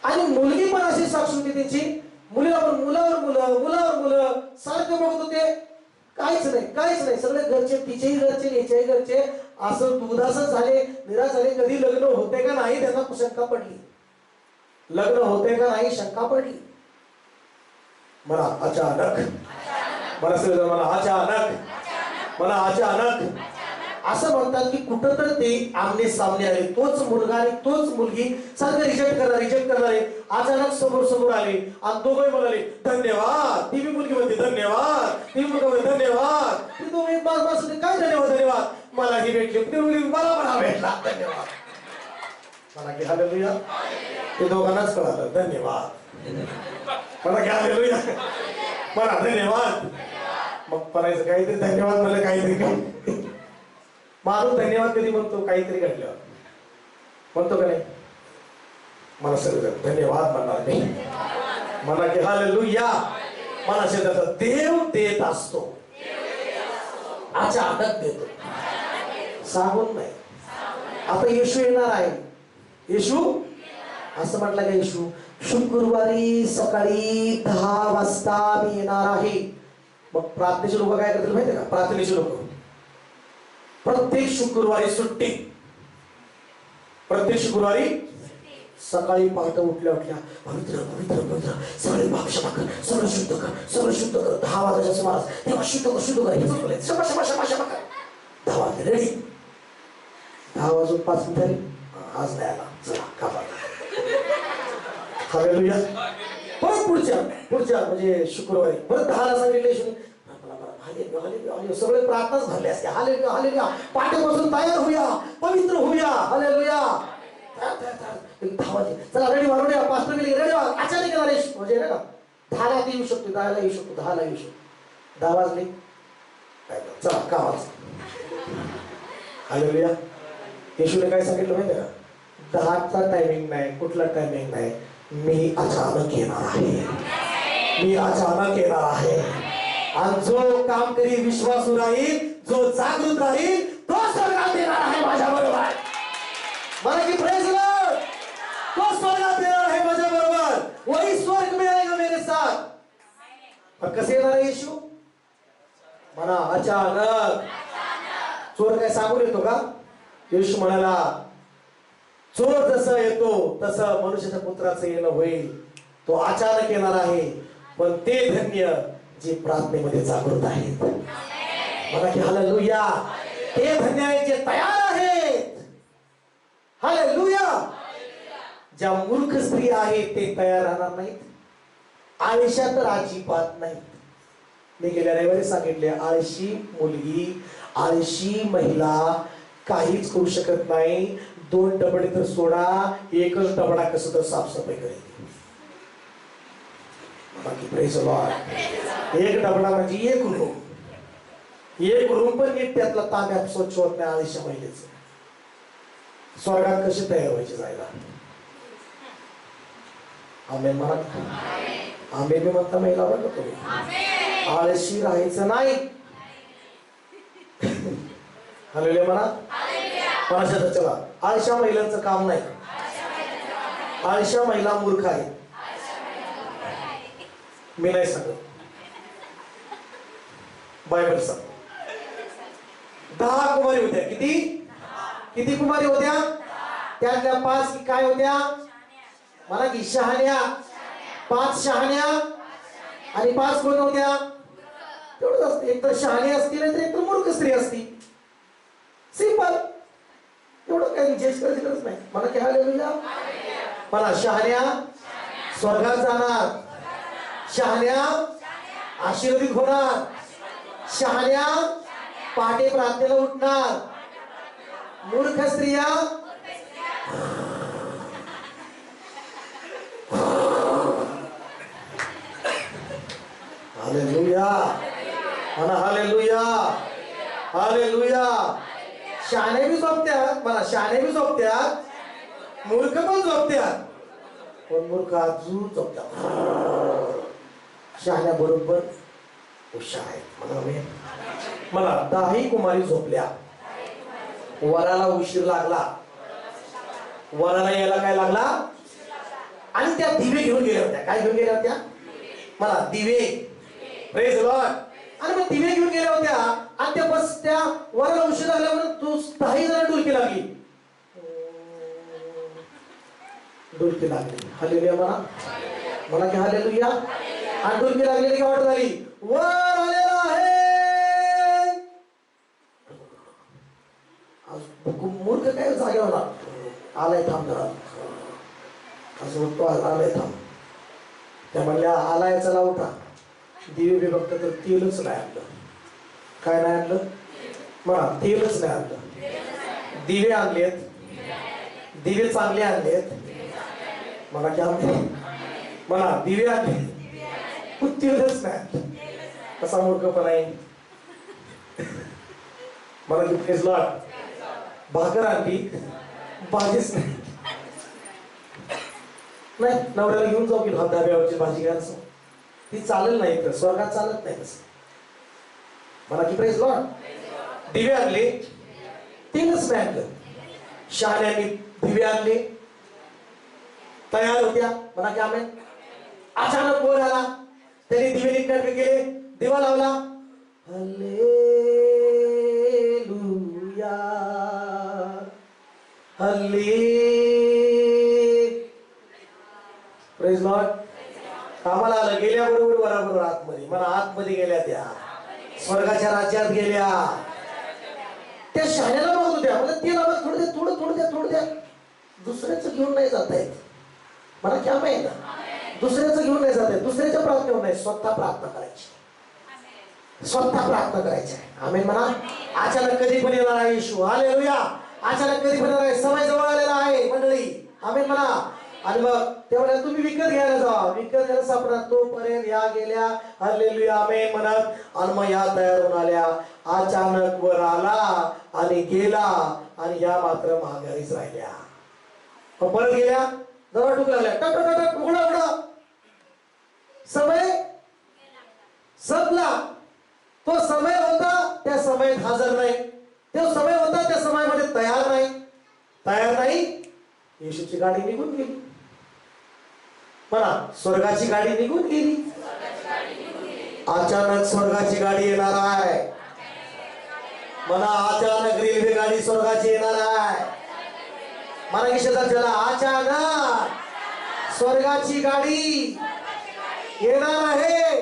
आणि मुलगी पण अशी साक्ष होती त्यांची. मुलीला पण मुलावर मुलं सारखं बघत होते. काहीच नाही. सगळे घरचे, तिचेही घरचे, याच्याही घरचे. असं दुधासच झाले, निराश झाले. कधी लग्न होते का नाही त्यांना शंका पडली. मला अचानक असं म्हणतात की कुठं तर ते आमने सामने आले. तोच मुलगा आणि तोच मुलगी सारखं रिजेक्ट करणारे अचानक समोर आले. आणि दोघे म्हणाले धन्यवाद. ती बी मुलगी म्हणते धन्यवाद, ती मुलगा म्हणते धन्यवाद. ती दोघे काय धन्यवाद, मला ही भेटली, ती मुलगी मला पण भेटला, धन्यवाद. मला की हालेलुया. ते दोघांनाच कळालं धन्यवाद. मला की हालेलुया. मला धन्यवाद. मग म्हणायचं काहीतरी धन्यवाद, मला काहीतरी मारून धन्यवाद कधी म्हणतो? काहीतरी घडल्यावर म्हणतो का नाही? मला सगळं धन्यवाद म्हणणार नाही. मला की हालेलुया. मला शेतात देव देत असतो, अचानक देतो, सांगून नाही. आता येशू येणार आहे. येशू असं म्हटलं का, येशू शुक्रवारी सकाळी 10 वाजता मी येणार आहे. मग प्रार्थनेचे लोक काय करतील माहिती का? प्रार्थनेचे लोक प्रत्येक शुक्रवारी सुट्टी. प्रत्येक शुक्रवारी सकाळी पहाटे उठल्या पवित्र सगळे क्षमा कर, सगळं शुद्ध कर. 10 वाजताच्या सुमारास तेव्हा शुद्ध कर. 10 वाजता रेडी. 10 वाजून 5 मिनिटांनी आज नाही आला, चला कापा. हालेलुया. परत पुढच्या म्हणजे शुक्रवारी परत 10ला सांगितले. सगळे प्रार्थनाच भरले असते. हालेलुया. पाठीपासून तयार होऊया, पवित्र होऊया. हालेलुया. 10 वाजले, चला रेडी व्हा, रेडी व्हा. पास्टर गेले, रेडी व्हा. अचानक येणार म्हणजे ना 10ला येऊ शकतो, 10ला येऊ शकतो, 10ला येऊ शकतो. 10 वाजले, चला का वाज. हालेलुया. येशूने काय सांगितलं माहिती का? 10चा टायमिंग नाही, कुठला टायमिंग नाही. मी अचानक येणार आहे. आणि जो काम करी विश्वासू राहील, जो जागृत राहील, तो स्वर्गात येणार आहे माझ्या बरोबर. मला की प्रेज लॉर्ड. तो स्वर्गात येणार आहे माझ्या बरोबर. वही स्वर्ग मिळेगा मेरे साथ. पण कसे येणार आहे येशू? म्हणा अचानक. चोर काय सांगून येतो का? येशू म्हणाला चोर जसं येतो तसं मनुष्याच्या पुत्राचं येणं होईल. तो अचानक येणार आहे. पण ते धन्य जे प्रार्थनेमध्ये जागृत आहेत. मला की हालेलुया. ते धन्य आहेत जे तयार आहेत. हालेलुया. ज्या मूर्ख स्त्री आहेत ते तयार राहणार नाहीत. आळशा तर अजिबात नाहीत. मी गेल्या रविवारी सांगितले, आळशी मुलगी, आळशी महिला काहीच करू शकत नाही. 2 डबडे तर सोडा, एकच डबडा कसं तर साफसफाई करेल. बाकी प्रेज लॉर्ड. एक डबडा म्हणजे एक रूम. एक रूम पण नीट त्यातला तांब्या स्वच्छ होत नाही आळशा महिलेचं. स्वर्गात कसे तयार व्हायचे जायला? आमेन म्हणा. आमेन मी म्हणता महिला बघा तुम्ही. आळशी राहायचं नाही. हालेलुया म्हणा. कोणाच्या चला. आळशा महिलांचं काम नाही. आळशा महिला मूर्ख आहे. मी नाही सांगत, बायबल सांग. 10 कुमारी होत्या. किती कुमारी होत्या? त्यातल्या 5 काय होत्या? मला की शहाण्या. 5 शहाण्या आणि 5 कोण होत्या? तेवढंच असते. एक तर शहाणी असती नाही तर एक तर मूर्ख स्त्री असती. सिंपल. एवढं काही जज करायची गरज नाही. मला काय हालेलुया. मला शहाण्या स्वर्गात जाणार. शहाण्या आशीर्वादित होणार. शहाण्या पहाटे प्रार्थनेला उठणार. मूर्ख स्त्रिया हालेलुया. म्हणा हालेलुया. हालेलुया. शहाणे बी झोपत्यात. मला शहाणे बी झोपत्यात, मूर्ख पण झोपत्यात. पण मूर्ख अजून झोपत्यात. शहाण्या बरोबर हुशार आहेत. मला 10 कुमारी झोपल्या. वराला उशीर लागला. वराला यायला काय लागला? आणि त्या दिवे घेऊन गेल्या होत्या. काय घेऊन गेल्या होत्या? मला दिवे. Praise Lord. आणि मग दिवे घेऊन गेल्या होत्या. आणि त्या बस त्या वराला उशीर झाला म्हणून तू 10 जण डुलकी लागली. डुलकी लागली. हालेलुया म्हणा. मला की हालेलुया. आणि डुलकी लागलेली काय वाटत झाली? वर आलेला आहे. मूर्ख काय जागे होणार? आलाय थांब जरा. असं म्हणतो आलाय थांब. त्या म्हणल्या आलाय चला उठा. दिवे बी बघता तर तेलच नाही आणलं. काय नाही आणलं? म्हणा तेलच नाही आणलं. दिवे आणलेत. दिवे चांगले आणलेत. मला काय आणले? म्हणा दिवे आणले. तेलच नाही. कसा मूर्खपणा आहे. मला की प्रेज लॉर्ड. भाकर आणली, भाजीच नाही. नवऱ्याला घेऊन जाऊ की धाब्यावरची भाजी घ्यायला. ती चालेल नाही तर स्वर्गात चालत नाही तसं. मला की प्रेज लॉर्ड. दिवे आणले, तीनच नाही आणलं. शहाण्याने दिवे आणले, तयार होत्या. मला की आमेन. अचानक वर आला. त्याने दिवे नीट केले, दिवा लावला. हल्लेलुया. हल्ले. Praise Lord. कामाला आलं. गेल्याबरोबर बरोबर आतमध्ये. मला आतमध्ये गेल्या. त्या स्वर्गाच्या राज्यात गेल्या. त्या शहाण्याला बघत होत्या. मला ते लावत थोडं द्या, थोडं द्या, थोडं द्या. दुसऱ्याचं घेऊन नाही जाता येत. मला क्या माहिती ना. दुसऱ्याचं घेऊन नाही जात आहे. दुसऱ्याच्या प्रार्थनेवर नाही, स्वतः प्रार्थना करायची. स्वतः प्रार्थना करायची. आमेन म्हणा. अचानक कधी पण येणार आहे येशू. हालेलुया. अचानक कधी पण येणार आहे. समय जवळ आलेला आहे मंडळी. आमेन म्हणा. आणि मग तेव्हा तुम्ही विकत घ्यायला जा. विकत घ्यायला सापडा. तोपर्यंत या गेल्या. हालेलुया. आमेन म्हणत. आणि मग या तयार होऊन आल्या. अचानक वर आला आणि गेला. आणि या मात्र माघारीच राहिल्या. परत गेल्या. जरा टूक लागल्या. टक टक टक उघडा उघडा. समय संपला. तो समय होता त्या समयात हजर नाही. तो समय होता त्या समयामध्ये तयार नाही. तयार नाही. येशूची गाडी निघून गेली. म्हणा स्वर्गाची गाडी निघून गेली. अचानक स्वर्गाची गाडी येणार आहे. म्हणा अचानक रेल्वे गाडी स्वर्गाची येणार आहे. मला की शेतात चला. अचानक स्वर्गाची गाडी येणार आहे.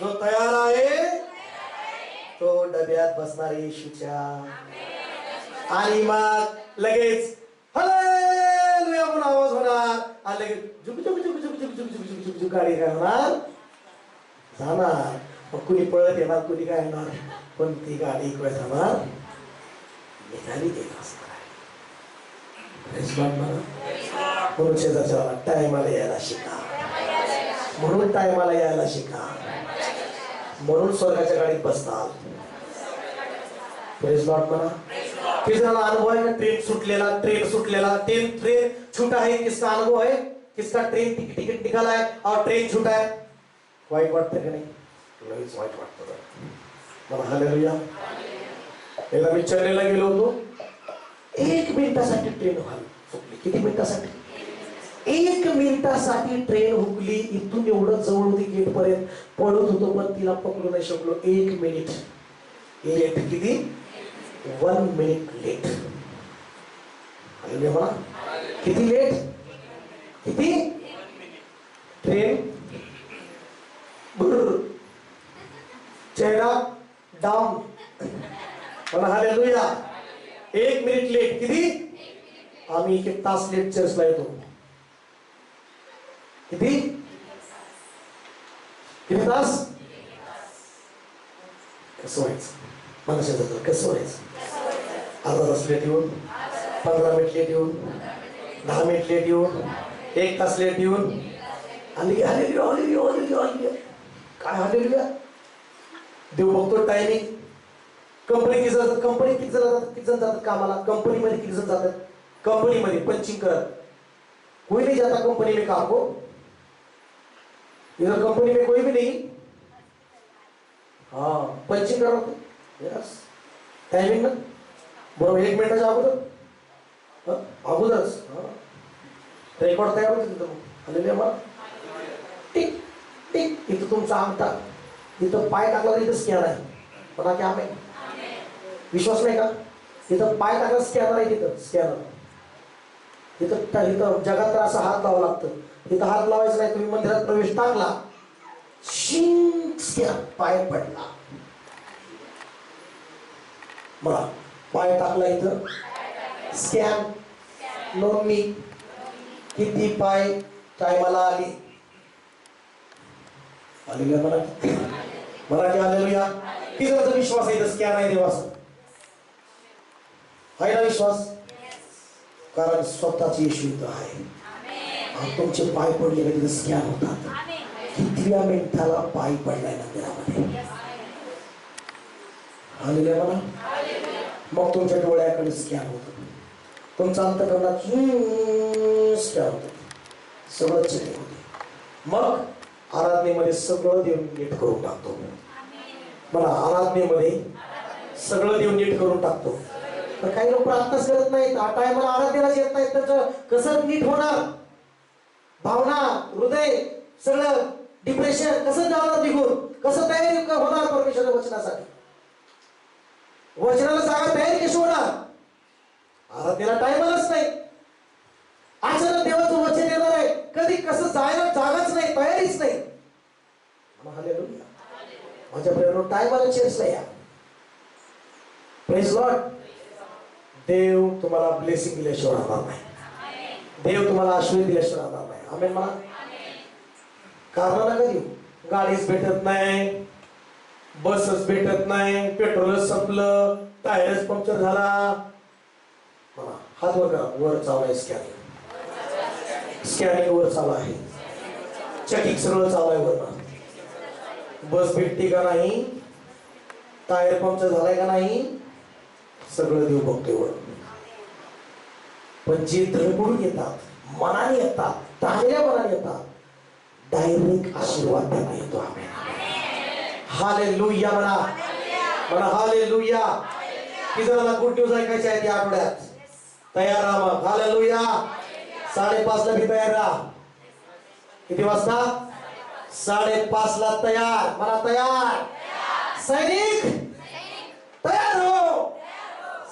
जो तयार आहे तो डब्यात बसणार येशूच्या आणि मग लगेच हालेलुया म्हणून आवाज होणार आणि लगेच झुक झुक झुक झुक झुक झुक झुक झुक झुक गाडी काय होणार जाणार. मग कुणी पळत येणार कुणी काय येणार पण ती गाडी एक वेळ जाणार निघाली गेला असणार. म्हणून शेजारच्या टायमाला यायला शिका. म्हणून टायमाला यायला शिका. म्हणून स्वर्गाच्या गाडीत बसताल. प्रेज लॉर्ड म्हणा. किती जणांना अनुभव आहे ना ट्रेन सुटलेला ट्रेन छूटा है. किसका अनुभव है? किसका ट्रेन टिकट निकाला है और ट्रेन छूटा है? वाईट वाटतं का नाही? लगेच वाईट वाटतं मला. हालेलुया. एकदा मी चेन्नईला गेलो होतो. 1 मिनिटासाठी ट्रेन हुकली. किती मिनिटासाठी? 1 मिनिटासाठी ट्रेन हुकली. इथून एवढं जवळ होती गेट पर्यंत पळत होतो पण तिला पकडू नाही शकलो. 1 मिनिट लेट. किती? 1 मिनिट लेट. मला किती लेट? किती? ट्रेन चेहरा डाऊन. मला हालेलुया. 1 minute late. किती? आम्ही 1 तास लेट चर्चला येतो. किती? किती तास? कसं व्हायचं? मला शेजारचं कसं व्हायचं? अर्धा तास लेट येऊन, 15 मिनिट लेट येऊन, 10 मिनिट लेट येऊन, 1 तास लेट येऊन आणि हालेलुया काय हालेलुया. देव बघतो टायमिंग. कंपनी किती जण जातात कामाला? कंपनीमध्ये किती जण जातात? कंपनीमध्ये पंचिंग करत कोई नहीं जाता कंपनी में काम को. इधर कंपनी में कोई भी नहीं. हाँ पंचिंग कर रहा. यस टायमिंग ना बरोबर 1 मिनिटाच्या अगोदरच रेकॉर्ड तयार होते तिथं. हालेलुया मला. Tick tick. इथं तुमचा अंगठा इथं पाय टाकला तर इथं स्कॅन आहे. बघा की आम्ही विश्वास नाही का? इथं पाय टाकला स्कॅनर आहे. तिथं स्कॅनर. इथं जगात तर असा हात लावावा लागतं. इथं हात लावायचा नाही. तुम्ही मंदिरात प्रवेश टाकला शिंग स्कॅन पाय पडला. बघा पाय टाकला इथं स्कॅन नोंदणी किती पाय टायमाला आली. हालेलुया मला. मला की हालेलुया. किती जणांचा विश्वास आहे इथं स्कॅन आहे देवाचा? आहे ना विश्वास? कारण स्वतःची येशू इथं आहे. तुमचे पाय पडले का तिथे स्कॅन होतात. कितव्या मिनिटाला पाय पडलाय मंदिरामध्ये. हालेलुया मला. मग तुमच्या डोळ्याकडे स्कॅन होतं. तुमचा अंतःकरणात स्कॅन होतं. सगळं चेक होते. मग आराधनेमध्ये सगळं देऊन नीट करून टाकतो. मला आराधनेमध्ये सगळं देऊन नीट करून टाकतो. तर काही लोक प्रार्थनाच करत नाहीत. टायमाला आराधनेलाच येत नाहीत. त्याचं कसं नीट होणार? भावना हृदय सगळं डिप्रेशन कसं जाणार निघून? कसं तयारी होणार परमेश्वराच्या वचनासाठी? वचनाला जागा तयारी कशी होणार? आराधनेला टायमालाच नाही. अचानक देवाचं वचन येणार आहे. कधी कसं जायला जागाच नाही. तयारीच नाही. हालेलुया. माझ्या प्रेरणेवर टायमाला चर्चला या. Praise Lord. देव तुम्हाला ब्लेसिंग दिल्याशिवाय राहणार नाही. देव तुम्हाला आशीर्वाद दिल्याशिवाय राहणार नाही. आमेन म्हणा. कारण नका देऊ. गाडीच भेटत नाही, बसच भेटत नाही, पेट्रोलच संपलं, टायरच पंक्चर झाला. हात वर करा. वर चालू आहे स्कॅनिंग. स्कॅनिंग वर चालू आहे. चेकिंग सगळं चालू आहे वर. बस भेटते का नाही, टायर पंक्चर झालाय का नाही, सगळं देव बघतोय वर. पण जे धडपडून येतात, मनाने येतात, चांगल्या मनाने येतात, डायरेक्ट आशीर्वाद त्यांना येतो. आमेन. हालेलुया म्हणा. म्हणा हालेलुया. किती जणांना गुड न्यूज ऐकायची आहे या आठवड्यात? तयार राहा मग. हालेलुया. 5:30 ला भी तयार राहा. किती वाजता? 5:30 ला तयार. म्हणा तयार. सैनिक तयार हो.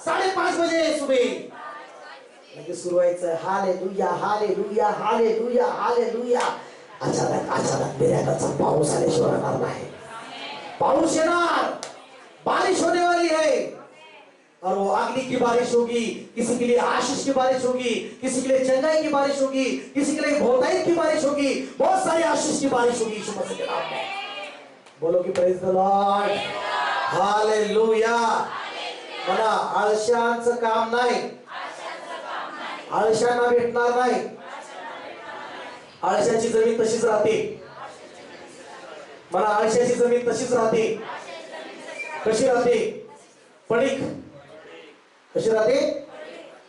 5:30 बजे सुबह म्हणजे सुरू व्हायचं. Hallelujah hallelujah hallelujah hallelujah. अचानक मिराकलचा पाऊस आल्याशिवाय राहणार नाही. पाऊस येणार. और वो अग्नि की बारिश होगी, किसी के लिए आशीष की बारिश होगी, किसी के लिए चंगाई की बारिश होगी, किसी के लिए बहुतायत की बारिश होगी, बहुत सारी आशीष की बारिश होगी यीशु मसीह के नाम में। बोलो कि प्रेज द लॉर्ड, हालेलुया। मला आळशांचं काम नाही, आळशांना भेटणार नाही, आळशाची जमीन तशीच राहते। मला आळशाची जमीन तशीच राहते। कशी राहते? पडीक कशी राहते?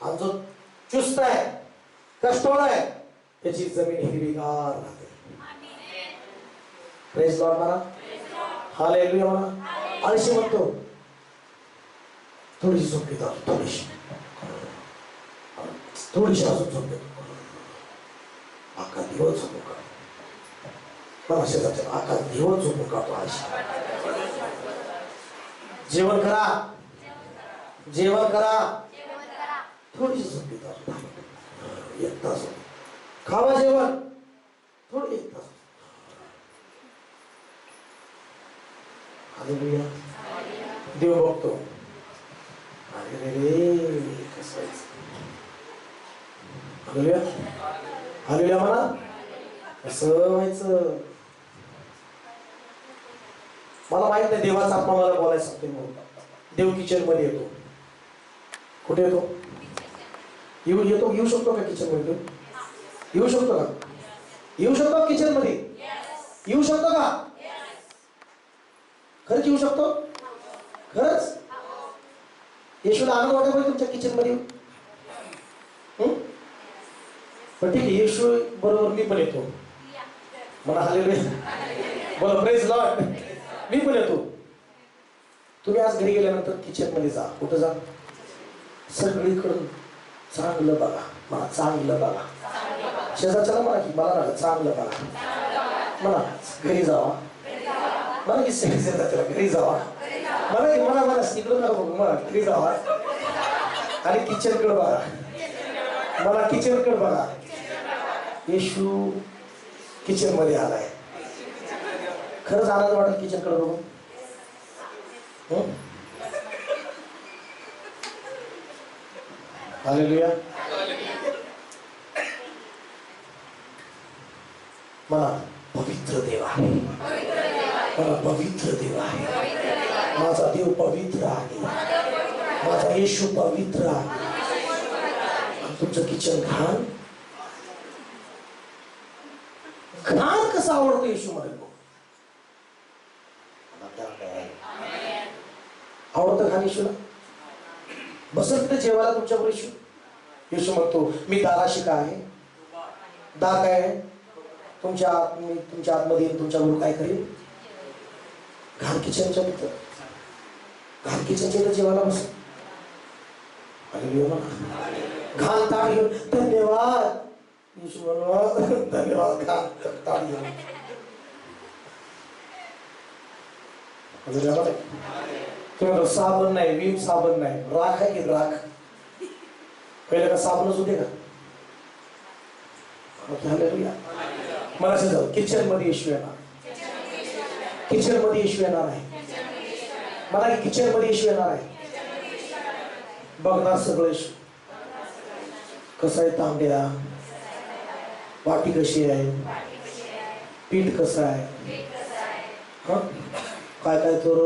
आणि जो चुस्त आहे, कष्टोळ आहे, त्याची जमीन हिरवीगार राहते। प्रेज लॉर्ड म्हणा, हालेलुया म्हणा। आळशी म्हणतो थोडीशी झोप घेतो, थोडीशी अजून झोप घेतो, आका दिवस झोपू का, मला शेजारच्या आका दिवस झोपू काढतो आळशी। जेवण करा, जेवण करा, थोडीशी झोप घेतो, 1 तास खावा जेवण, थोडी 1 तास। हालेलुया। देव बघतो, अरे रे कसं व्हायचं। हालेलुया, हालेलुया म्हणा, कसं व्हायचं। मला माहित नाही, देवाचा आत्मा मला बोलायला सांगते म्हणून। देव किचन मध्ये येतो। कुठे येतो? येऊ शकतो का किचन मध्ये? येऊ शकतो का? येऊ शकतो किचन मध्ये? येऊ शकतो का? खरंच येऊ शकतो? खरंच? येशूला आनंद वाटत पाहिजे तुमच्या किचन मध्ये? पण ठीक आहे, येशू बरोबर मी पण येतो। मला हालेलुया, बोला प्रेज लॉर्ड, मी पण येतो। तुम्ही आज घरी गेल्यानंतर किचन मध्ये जा। कुठं जा? सगळीकडून चांगलं बघा, मला चांगलं बघा। शेजारच्याला म्हणा की मला ना चांगलं बघा, मला घरी जावा, मला की शेजारच्याला घरी जावा, मला की मला तिकडं नका बघू, मला घरी जावा आणि किचनकडे बघा, मला किचनकडे बघा। येशू किचन मध्ये आलाय। खरंच आनंद वाटेल किचनकडे बघून? हालेलुया। मला पवित्र देव आहे, मला पवित्र देव आहे, माझा देव पवित्र आहे, माझा येशू पवित्र आहे। तुमचं किचन घाण घाण कसं आवडतो येशू मध्ये? आवडतं घाण येशूला? बसल तिथे जेवायला तुमच्याबरोबर येशू? येशू म्हणतो मी दाराशी काय आहे, दार काय आहे तुमच्या मी तुमच्या आतमध्ये येईन, तुमच्याबरोबर काय करेन? घाण किचनच्या तिथं, घाण किचनच्या इथं जेवायला बस। घाण ताट घेऊन धन्यवाद येशू म्हणून, धन्यवाद घाण ताट घेऊन। तुम्ही साबण नाही, विम साबण नाही, राख आहे की राख? पहिले का साबणच होते का? मला जाऊ किचन मध्ये येशू येणार, किचन मध्ये येशू येणार आहे, मला किचन मध्ये येशू येणार आहे। बघणार सगळं येशू, कसं आहे तांब्या, वाटी कशी आहे, पीठ कसं आहे, काय काय। तर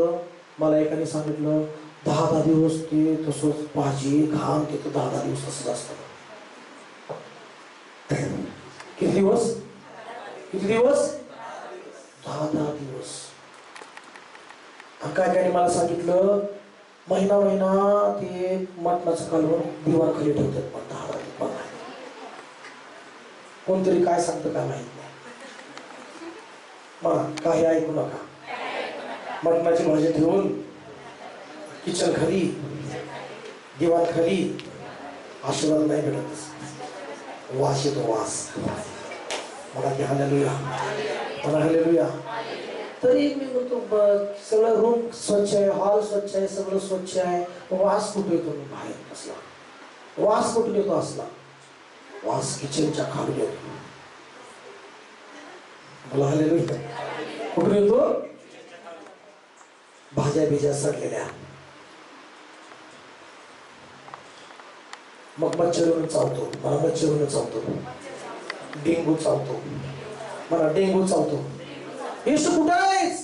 मला एकाने सांगितलं 10 दिवस ते तसंच भाजी घाम तिथं 10 दिवस तसंच असतं। किती दिवस? किती दिवस? 10 दिवस। काय काय मला सांगितलं महिना ते मटणाचं कालवण दिवाण खाली ठेवतात, पण 10 दिवस कोणतरी काय सांगतं काय माहित नाही। मला काही ऐकू नका, मटणाची भाजी ठेवून किचन खाली दिवाण खाली आशीर्वाद नाही भेटत, वास येतो वास। मला की हालेलुया, मला हालेलुया। तरी मी म्हणतो सगळं रूम स्वच्छ आहे, हॉल स्वच्छ आहे, सगळं स्वच्छ आहे, वास कुठे येतो? मी बाहेर असला वास कुठून येतो? असला वास किचनच्या खाली येतो। मला हालेलुया, कुठून येतो? भाज्या बिज्या सडलेल्या, मग मच्छर येऊन चावतो, मला मच्छर येऊन चावतो, डेंगू चावतो, मला डेंगू चावतो. येशू कुठं आहेस?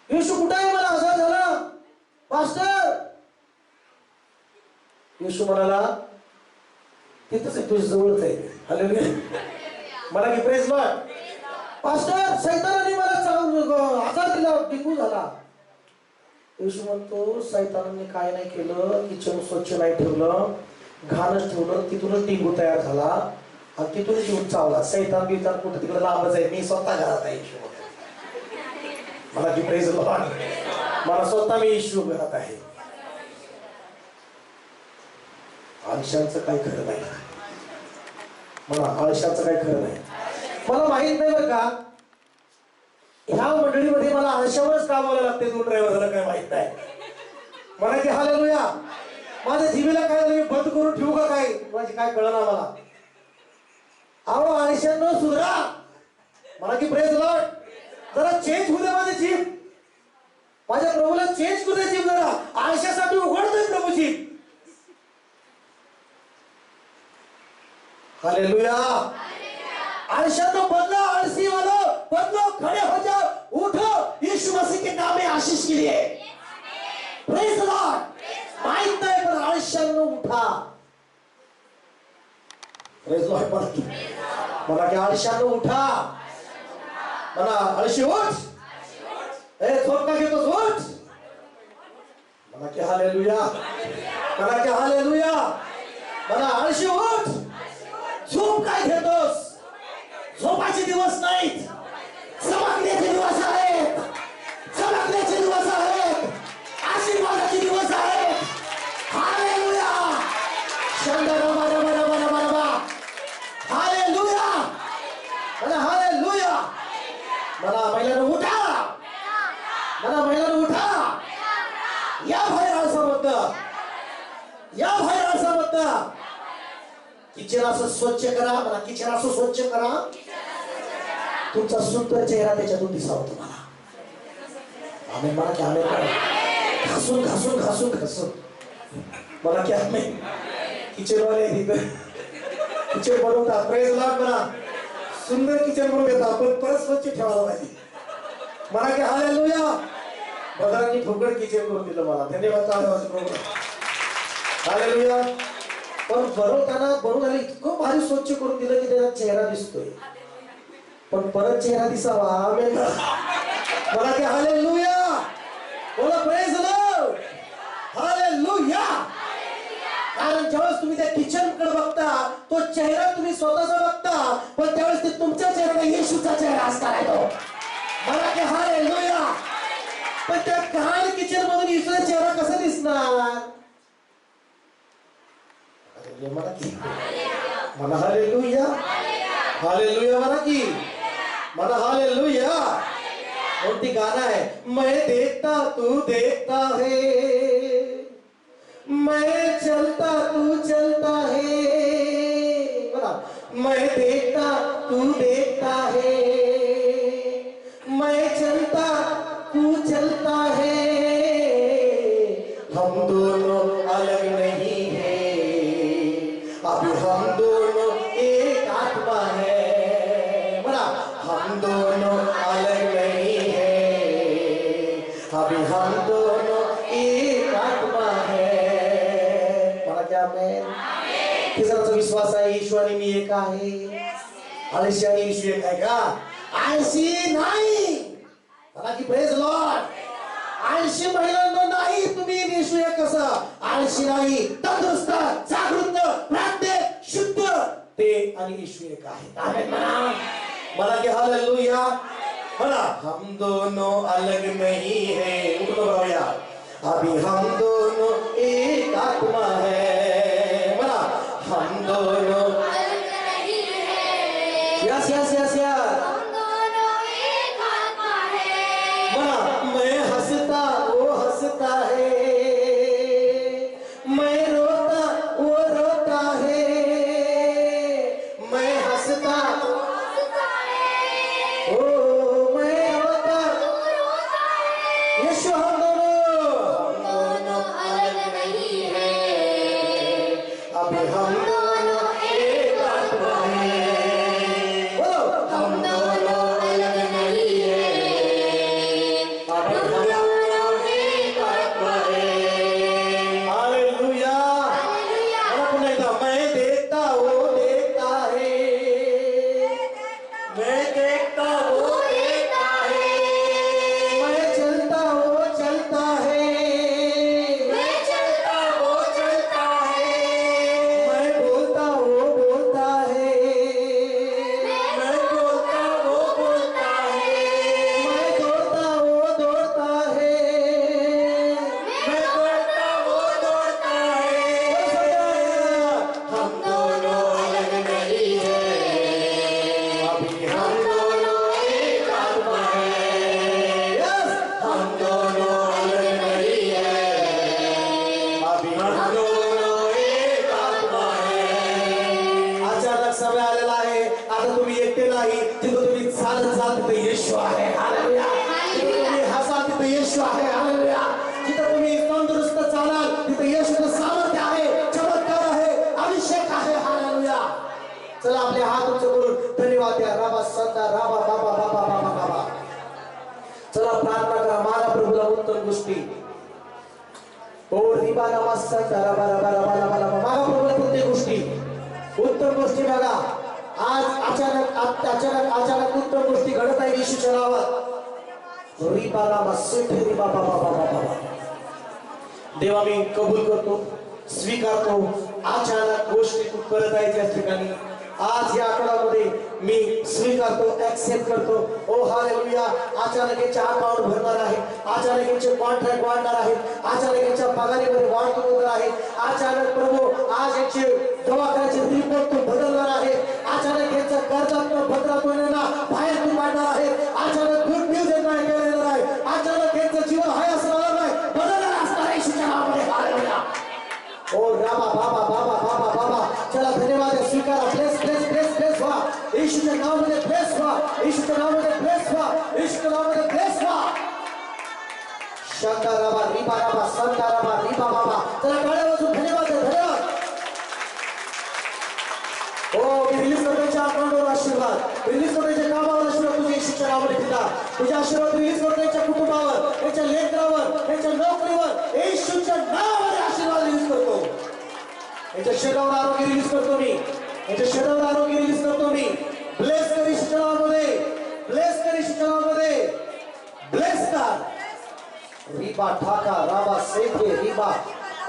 येशू कुठं आहे? मला आजार झाला पास्टर. येशू म्हणाला तिथंच आहे, तुझ्या जवळच आहे. हालेलुया. मला की प्रेज लॉर्ड. पास्टर सैतानाने मला आजार दिला, डेंगू झाला. येशू म्हणतो सैतानाने काय नाही केलं, किचन स्वच्छ नाही ठेवलं, घाणच ठेवलं, तिथूनच डेंगू तयार झाला आणि तिथूनच येऊन चावला. सैतान बितान कुठं तिकडे लांबच आहे, मी स्वतः घरात आहे. येशू मला की प्रेज लॉर्ड. मला स्वतः मी येशू घरात आहे. आळशांचं काही खरं नाही, मला आळशांचं काही खरं नाही. मला माहित नाही बरं का, ह्या मंडळीमध्ये मला आळशावरच काम बोलायला लागते. दोन ड्रायव्हरला काय माहित नाही. मला की हालेलुया. माझ्या जीवेला काय मी बंद करून ठेवू का काय, माझी काय कळना मला. अहो आळशांनो सुधरा. मला की प्रेज लॉर्ड. जरा चेंज होऊ दे माझी जीव. माझ्या प्रभूला चेंज करू दे जीव जरा. आळशासाठी उघडतोय प्रभू जीव. हालेलुया. आळशांनो बदलो, आळसी वालो बदलो, खड़े हो जाओ, उठो. यीशु मसीह के नाम में आशीष के लिए. Praise Lord. माहित नाही पण आळशांनो उठा. Praise Lord. मला की आळशांनो उठा. मला आळशी उठ. झोप का घेतोस उठ. मला की हालेलुया. मला की हालेलुया. मला आळशी उठ. झोप काय घेतोस? झोपाचे दिवस नाहीत, चमकण्याचे दिवस आहेत. चमकण्याचे दिवस आहेत. आशीर्वादाचे दिवस आहेत. हालेलुया. हालेलुया. मला हालेलुया. मला महिलांना उठा. मला महिलांना उठा. या बाहेर आळसाबद्दल, या बाहेर आळसाबद्दल. किचन असं स्वच्छ करा. मला किचन असं स्वच्छ करा. तुमचा सुंदर चेहरा त्याच्यातून दिसावा तुम्हाला. आमेन. मला की आमेन करा. घासून घासून घासून घासून. मला की आमेन. किचन वाले किचन बनवतात. Praise Lord. मला सुंदर किचन बनवून घेतात, पण परत स्वच्छ ठेवायला पाहिजे. मला की हालेलुया. बदरांनी फुकट किचन करून दिलं मला. धन्यवाद. हालेलुया. पण बनवताना बनवताना इतकं भारी स्वच्छ करून दिलं की त्याचा चेहरा दिसतोय, पण परत चेहरा दिसावा. आमेन. मला की हालेलुया. बोला प्रेज लॉर्ड. हालेलुया. कारण ज्यावेळेस तुम्ही त्या किचन कडे बघता, तो चेहरा तुम्ही स्वतःचा बघता, पण त्यावेळेस ते तुमच्या चेहरा येशूचा चेहरा असणार आहे तो. मला की हालेलुया. पण त्या घाण किचन मधून येशूचा चेहरा कसा दिसणार? मला की मला हालेलुया. हालेलुया. मला की मला हालेलुया. कोणती गाणं आहे? मैं देखता तू देखता है, मैं चलता तू चलता है. बघा, मैं देखता तू देखता है, मैं चलता तू चलता है. हम दोनों अलग नहीं है, अभी हम दोनों एक आत्मा है. बड़ा, हम दोनों अलग नहीं है, अभी हम दोनों एक आत्मा है. मला क्या आमेन. किसचा विश्वास आहे? येशू आणि मी एक आहे. आळशी आणि येशू एक आहे का? आळशी नाही. मला की प्रेज लॉर्ड. आळशी महिलांना नाही तुम्ही. येशू एक कसं आळशी नाही, तंदुरुस्त, जागृत, प्राज्ञ, शुद्ध ते आणि येशू एक आहे. आमेन म्हणा. मला की हालेलुया. म्हणा, हम दोनों अलग नहीं है. उठो बघूया. अभी हम दोनों एक आत्मा है. म्हणा, हम दोनों अलग नहीं है. Yes yes yes yes. हम दोनों एक आत्मा है. म्हणा, मैं हंसता वो हंसता है, मैं रोता वो रोता है, मैं हंसता वो हंसता है, ओ मैं रोता वो रोता है. यीशु हम दोनों राबा बाबा बाबा बाबा बाबा. चला प्रार्थना करा, मागा प्रभूला उत्तम गोष्टी. ओ रिबाला मस्त राबा राबा राबा राबा राबा. मागा प्रभूला प्रत्येक गोष्टी, उत्तम गोष्टी मागा. आज अचानक उत्तम गोष्टी घडत आहे येशूच्या नावात. रिबाला मस्त रिबा बाबा बाबा बाबा. देवा मी कबूल करतो, स्वीकारतो, अचानक गोष्टी तू करत आहे त्या ठिकाणी. आज या आठवड्यामध्ये मी स्वीकारतो, ऍक्सेप्ट करतो. ओ हालेलुया. अचानक याच्या अकाउंट भरणार आहे, अचानक याचे कॉन्ट्रॅक्ट वाढणार आहे, अचानक याच्या पगारीमध्ये वाढ होणार आहे. अचानक प्रभू आज याचे दवाखान्याचे रिपोर्ट तू बदलणार आहे. अचानक याच्या कर्जातून भद्रातून बाहेर तू काढणार आहे. अचानक गुड न्यूज येणार आहे. अचानक यांचं जीवन आहे असं राहणार नाही, बदलणार असणार आहे येशूच्या नावामध्ये. हालेलुया. ओ राबा बाबा बाबा बाबा बाबा. चला धन्यवाद स्वीकारा. प्लेस प्लेस प्लेस प्लेस व्हा येशूच्या नावामध्ये. प्लेस व्हा येशूच्या नावामध्ये. प्लेस व्हा येशूच्या नावामध्ये. प्लेस व्हा. शांता राबा रिबा राबा संता राबा रिबा बाबा. चला टाळ्या वाजवून धन्यवाद धन्यवाद. ओ मी रिलीज करतो त्याच्या अकाउंटवर आशीर्वाद, रिलीज करतो त्याच्या कामावर आशीर्वाद तुझ्या येशूच्या नावामध्ये पिता. तुझ्या आशीर्वाद रिलीज करतो त्याच्या कुटुंबावर, त्याच्या लेकरावर, त्याच्या नोकरीवर. येशूच्या नावामध्ये आशीर्वाद रिलीज करतो. याच्या शरीरावर आरोग्य रिलीज करतो मी. याच्या शरीरावर आरोग्य रिलीज करतो मी. ब्लेस कर येशूच्या नावामध्ये. ब्लेस कर येशूच्या नावामध्ये. ब्लेस कर. रिबा ठाका राबा सेफे रिबा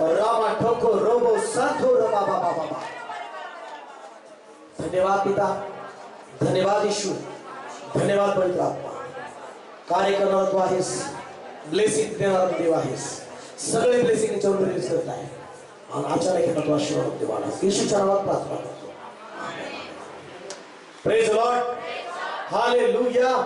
राबा ठोको रोबो सांथो रबा बाबा बाबा. धन्यवाद पिता, धन्यवाद येशू, धन्यवाद पवित्र आत्मा. कार्य करणारा तू आहेस, ब्लेसिंग देणारा तू देव आहेस. सगळे ब्लेसिंग याच्यावर रिलीज करत आहे आणि अचानक तू आशीर्वाद देवाला येशूच्या नावात प्रार्थना करतो. Praise the lord. हालेलुया.